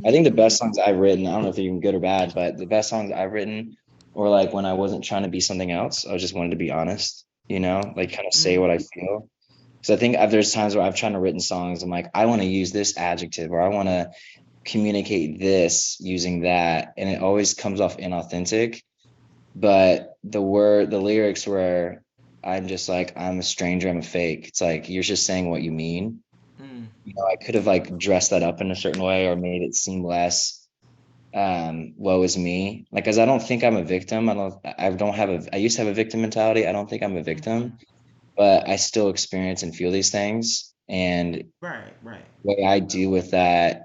I think the Hmm. best songs I've written, I don't know if they're even good or bad, but the best songs I've written were like when I wasn't trying to be something else. I just wanted to be honest, like kind of say what Hmm. I feel. Because I think there's times where I've tried to written songs. I'm like, I want to use this adjective or I want to communicate this using that. And it always comes off inauthentic. But the lyrics where I'm just like, I'm a stranger, I'm a fake. It's like you're just saying what you mean. Mm. I could have like dressed that up in a certain way or made it seem less woe is me. Like, cause I don't think I'm a victim. I used to have a victim mentality. I don't think I'm a victim, Hmm. but I still experience and feel these things. And Right, right. what I do with that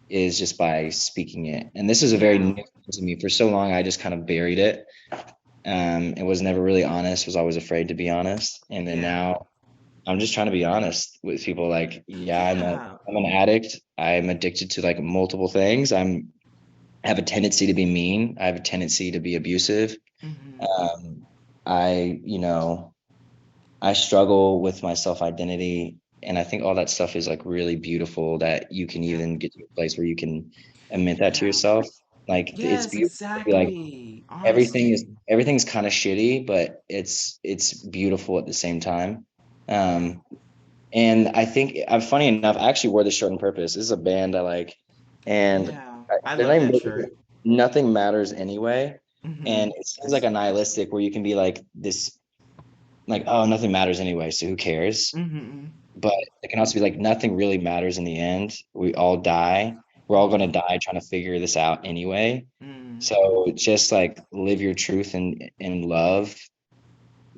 is just by speaking it. And this is a very new Yeah. thing to me. For so long, I just kind of buried it. It was never really honest, was always afraid to be honest. And then Yeah. now I'm just trying to be honest with people like, yeah, Yeah. I'm an addict. I'm addicted to like multiple things. I have a tendency to be mean. I have a tendency to be abusive. Hmm. Um, I, you know, I struggle with my self identity. And I think all that stuff is like really beautiful that you can Yeah. even get to a place where you can admit that to Yeah. yourself. Like it's Yes, beautiful to be like exactly. Honestly. everything's kind of shitty, but it's beautiful at the same time. Yeah. Um, and I think I'm funny enough, I actually wore this shirt on purpose. This is a band I like, and Yeah. I their love name that really, shirt. nothing matters anyway. Hmm. And it seems like a nihilistic where you can be like this, like, oh, nothing matters anyway, so who cares? Hmm. But it can also be like nothing really matters in the end. We all die. We're all gonna Hmm. die trying to figure this out anyway. Mm. So just like live your truth in love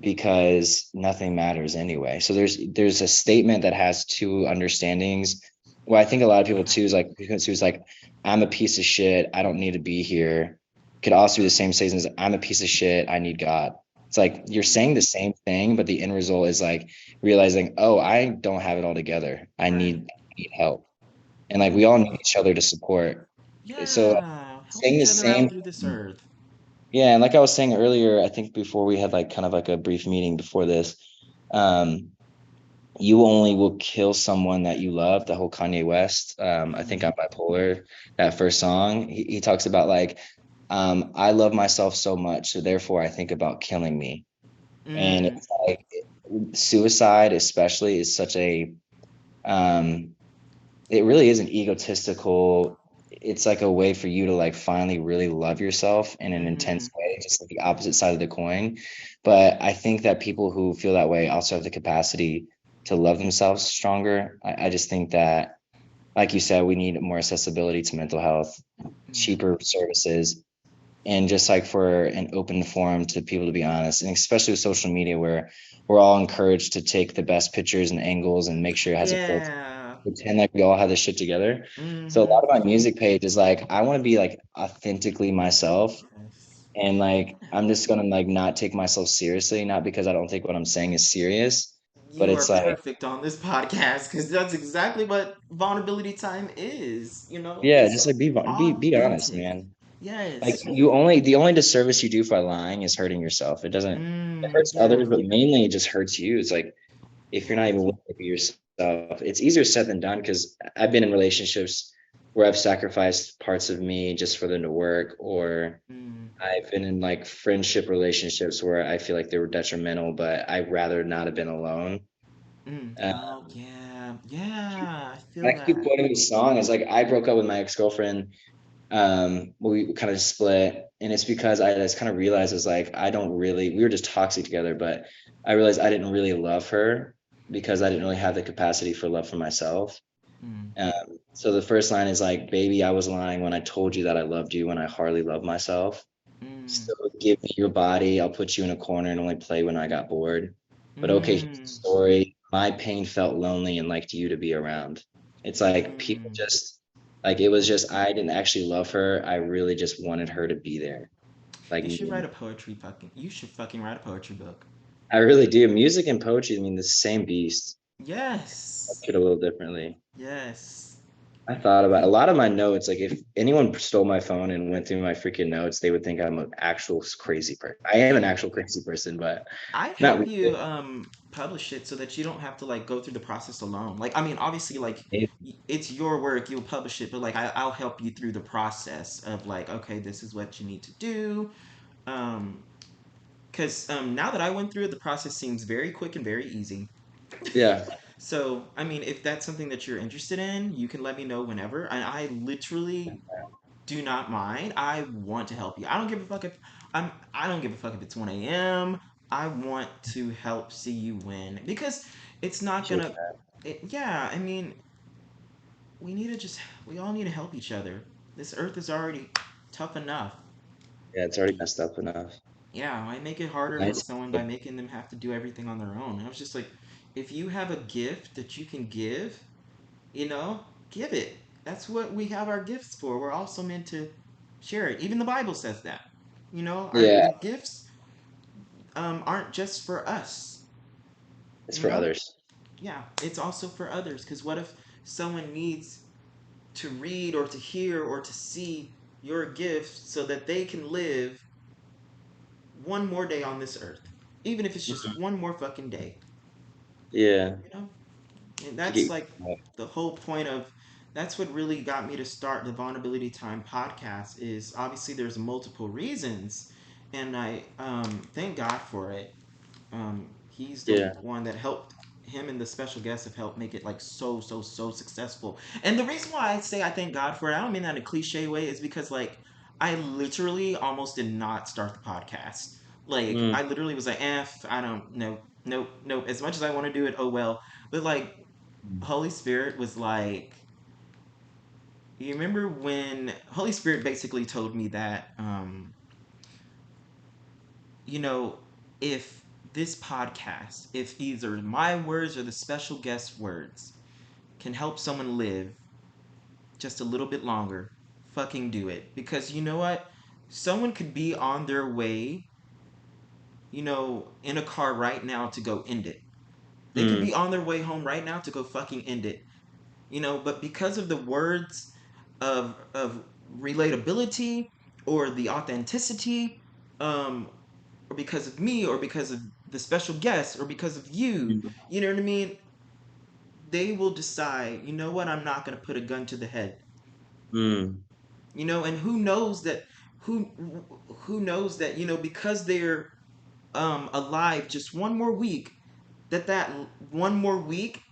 because nothing matters anyway. So there's a statement that has two understandings. Well, I think a lot of people Yeah. choose like I'm a piece of shit. I don't need to be here. Could also be the same statement as I'm a piece of shit. I need God. It's like you're saying the same thing, but the end result is like realizing, oh, I don't have it all together. Right. I need help. And like we all Mm. need each other to support. So Yeah. Help saying each the other out same through this thing. earth. Yeah, and like I was saying earlier, I think before we had like kind of like a brief meeting before this, um, you only will kill someone that you love, the whole Kanye West. I think Mm. I'm bipolar. That first song, he talks about like, I love myself so much, so therefore I think about killing me. And Mm. it's like suicide, especially, is such um, it really is an egotistical, it's like a way for you to like finally really love yourself in an Mm-hmm. intense way, just like the opposite side of the coin. But I think that people who feel that way also have the capacity to love themselves stronger. I just think that, like you said, we need more accessibility to mental health, Mm. cheaper services, and just like for an open forum to people to be honest, and especially with social media where we're all encouraged to take the best pictures and angles and make sure it has a filter, Yeah. pretend like we all have this shit together. So a Mm-hmm. lot of my music page is like I want to be like authentically myself, Yes. and like I'm just gonna like not take myself seriously, not because I don't think what I'm saying is serious, but You are it's like, perfect on this podcast because that's exactly what vulnerability time is. yeah, It's just like be honest, authentic. man. Like Yes. the only disservice you do by lying is hurting yourself. It Mm. hurts Yeah. others, but mainly it just hurts you. It's like if you're Yeah. not even willing to be yourself, it's easier said than done because I've been in relationships where I've sacrificed parts of me just for them to work, or Mm. I've been in like friendship relationships where I feel like they were detrimental, but I'd rather not have been alone. Mm. Uh, Oh yeah. Yeah. I I feel keep that. quoting this song. It's like I broke up with my ex-girlfriend. We kind of split, and it's because I just kind of realized it was like I don't really. We were just toxic together, but I realized I didn't really love her because I didn't really have the capacity for love for myself. Mm. So the first line is like, "Baby, I was lying when I told you that I loved you when I hardly love myself. Mm. So give me your body. I'll put you in a corner and only play when I got bored. But okay, here's the Mm. story. My pain felt lonely and liked you to be around." It's like people Mm. just like it was just I didn't actually love her. I really just wanted her to be there. like You should write me. a poetry fucking. You should fucking write a poetry book. I really do. Music and poetry, I mean, the same beast. I Yes. it a little differently. Yes. I thought about a lot of my notes. Like if anyone stole my phone and went through my freaking notes, they would think I'm an actual crazy person. I am an actual crazy person, but I'd not help you really. publish it so that you don't have to like go through the process alone. Like I mean, obviously like It- it's your work, you'll publish it, but like I'll help you through the process of like okay, this is what you need to do. Um because now that I went through it, the process seems very quick and very easy. Yeah. So, I mean, if that's something that you're interested in, you can let me know whenever. And I literally do not mind. I want to help you. I don't give a fuck if I don't give a fuck if it's 1 a.m. I want to help see you win because it's not Appreciate gonna that. yeah, I mean, we need to just we all need to help each other. This earth is already tough enough. Yeah, it's already messed up enough. Yeah, I make it harder for Nice. someone by making them have to do everything on their own. I was just like, if you have a gift that you can give, you know, give it. That's what we have our gifts for. We're also meant to share it. Even the Bible says that. You know, our Yeah, the gifts aren't just for us. it's You for know, others. yeah, it's also for others. Because what if someone needs to read or to hear or to see your gift so that they can live one more day on this earth, even if it's just one more fucking day. Yeah. You know, and To that's get like the whole point of that's what really got me to start the Vulnerability Time podcast is obviously there's multiple reasons and I thank God for it. He's the yeah. one that helped him and the special guests have helped make it like so successful. And the reason why I say I thank God for it, I don't mean that in a cliche way, is because like I literally almost did not start the podcast. Like Mm. I literally was like, I don't know, nope. As much as I want to do it, oh well. But like Holy Spirit was like, you remember when Holy Spirit basically told me that, you know, if this podcast, if either my words or the special guest words can help someone live just a little bit longer, fucking do it. Because you know what? Someone could be on their way, you know, in a car right now to go end it. They could Mm. be on their way home right now to go fucking end it. You know, but because of the words of relatability or the authenticity, um, or because of me or because of the special guest or because of you, Mm. you know what I mean? They will decide, you know what, I'm not gonna put a gun to the head. Mm. You know, and who knows that who who knows that, you know, because they're alive just one more week, that one more week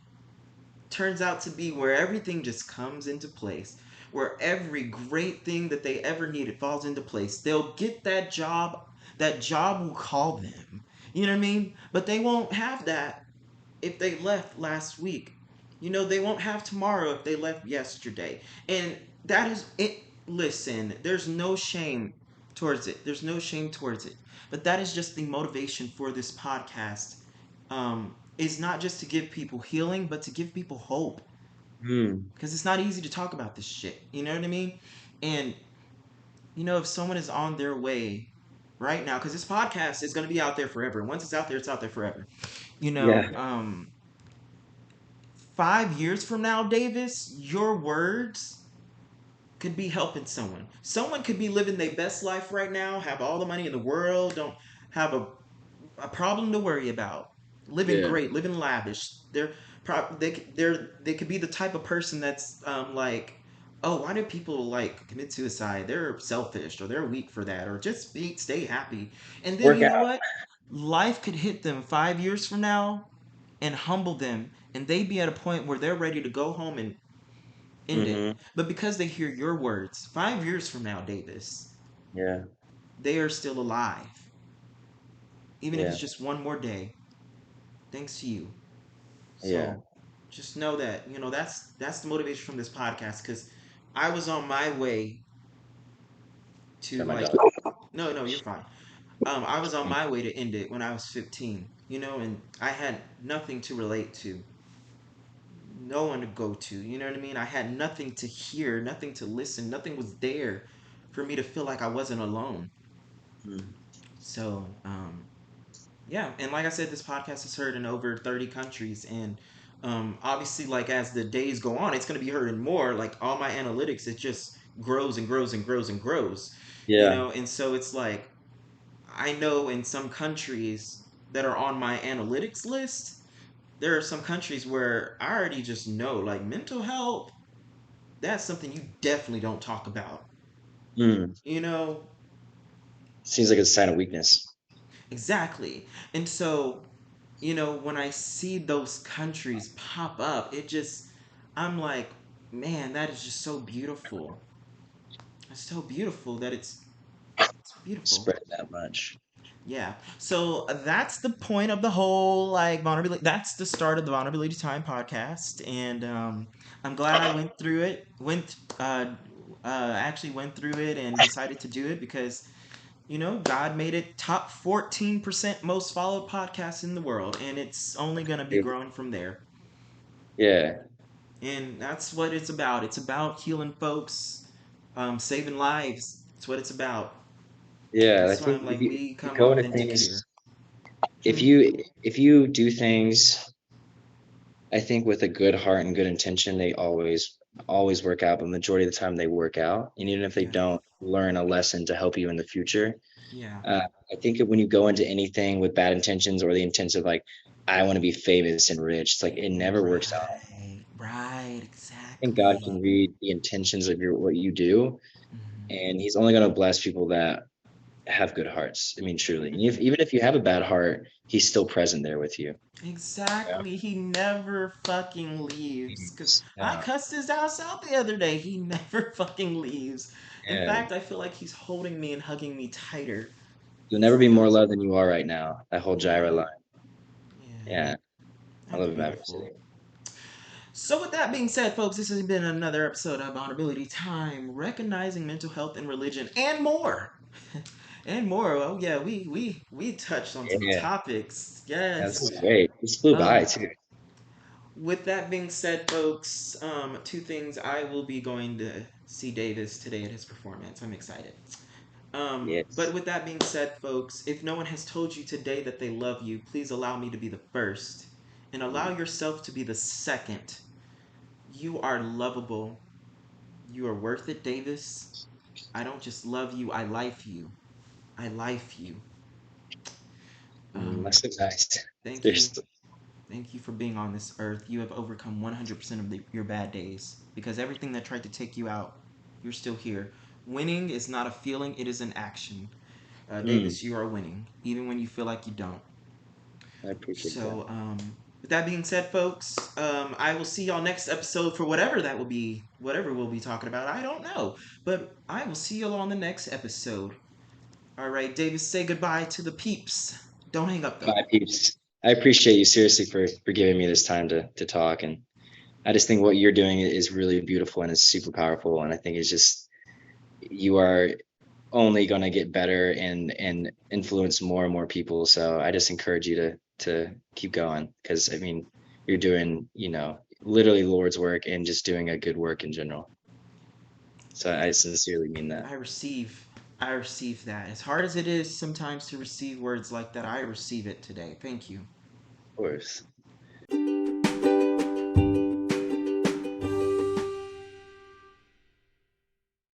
turns out to be where everything just comes into place, where every great thing that they ever needed falls into place. They'll get that job will call them. You know what I mean? But they won't have that if they left last week. You know, they won't have tomorrow if they left yesterday. And that is it. Listen, there's no shame towards it. There's no shame towards it. But that is just the motivation for this podcast. Is not just to give people healing, but to give people hope. Mm. Because it's not easy to talk about this shit. You know what I mean? And, you know, if someone is on their way right now, because this podcast is going to be out there forever. Once it's out there forever. You know, Yeah. 5 years from now, Davis, your words could be helping someone. Someone could be living their best life right now, have all the money in the world, don't have a problem to worry about, living Yeah. great, living lavish. They could be the type of person that's like, oh, why do people like commit suicide? They're selfish or they're weak for that or just stay happy. And then Work you know out. what? Life could hit them 5 years from now and humble them, and they be at a point where they're ready to go home and end it. Mm-hmm. But because they hear your words, 5 years from now, Davis, Yeah. they are still alive, even if Yeah. it's just one more day, thanks to you. Yeah. So just know that, you know, that's the motivation from this podcast because I was on my way to Got my like dog. no, you're fine. I was on my way to end it when I was 15, you know, and I had nothing to relate to, no one to go to, you know what I mean? I had nothing to hear, nothing to listen, nothing was there for me to feel like I wasn't alone. Mm. So, yeah, and like I said, this podcast is heard in over 30 countries, and obviously, like as the days go on, it's going to be heard in more. Like all my analytics, it just grows and grows and grows and grows, Yeah. and so it's like I know in some countries that are on my analytics list, there are some countries where I already just know, like mental health, that's something you definitely don't talk about. Mm. You know, Seems like a sign of weakness. exactly. And so, when I see those countries pop up, I'm like, man, that is just so beautiful. It's so beautiful that it's beautiful. Spread that much. Yeah. So that's the point of the whole like vulnerability. That's the start of the Vulnerability Time podcast, and I'm glad I went through it. Actually went through it and decided to do it because God made it top 14% most followed podcast in the world, and it's only gonna be growing from there. Yeah. And that's what it's about. It's about healing folks, saving lives. That's what it's about. Yeah. I That's why think I'm if like, you, we you come go into authentic here. things, if you do things, I think with a good heart and good intention, they always work out. But majority of the time, they work out. And even if they Yeah. don't, learn a lesson to help you in the future. Yeah. Uh, I think that when you go into anything with bad intentions or the intent of like, I want to be famous and rich, it's like it never works out. Right. Right. I think God Exactly. can read the intentions of your what you do, Mhm. and He's only going to bless people that have good hearts. I mean, truly. And if, even if you have a bad heart, He's still present there with you. Yeah. Exactly. He never fucking leaves. Cause I Yeah. cussed his ass out the other day. He never fucking leaves. In Yeah. fact, I feel like he's holding me and hugging me tighter. You'll He's never be like, more loved than you are right now. That whole Gyra yeah, line. yeah. Yeah. I That's love beautiful. adversity. So, with that being said, folks, this has been another episode of Vulnerability Time, recognizing mental health and religion, and more, and more. Oh yeah, we touched on some Yeah. topics. Yeah, this Yes. is great. This flew by Um, too. with that being said, folks, two things. I will be going to see Davis today at his performance. I'm excited. But Yes. with that being said, folks, if no one has told you today that they love you, please allow me to be the first, and allow Mm. yourself to be the second. You are lovable. You are worth it, Davis. I don't just love you, I life you. I life you. Um, That's so nice. thank you. Seriously. Thank you for being on this earth. You have overcome 100% of your bad days because everything that tried to take you out, you're still here. Winning is not a feeling, it is an action. Mm. Davis, you are winning, even when you feel like you don't. I appreciate that. So, with that being said, folks, I will see y'all next episode for whatever that will be, whatever we'll be talking about. I don't know. But I will see y'all on the next episode. All right, Davis, say goodbye to the peeps. Don't hang up, though. Bye, peeps. I appreciate you seriously for giving me this time to talk. And I just think what you're doing is really beautiful and is super powerful. And I think it's just you are only going to get better and influence more and more people. So I just encourage you to keep going because I mean you're doing literally Lord's work and just doing a good work in general. So I sincerely mean that. I receive. I receive that. As hard as it is sometimes to receive words like that, I receive it today. Thank you. Of course.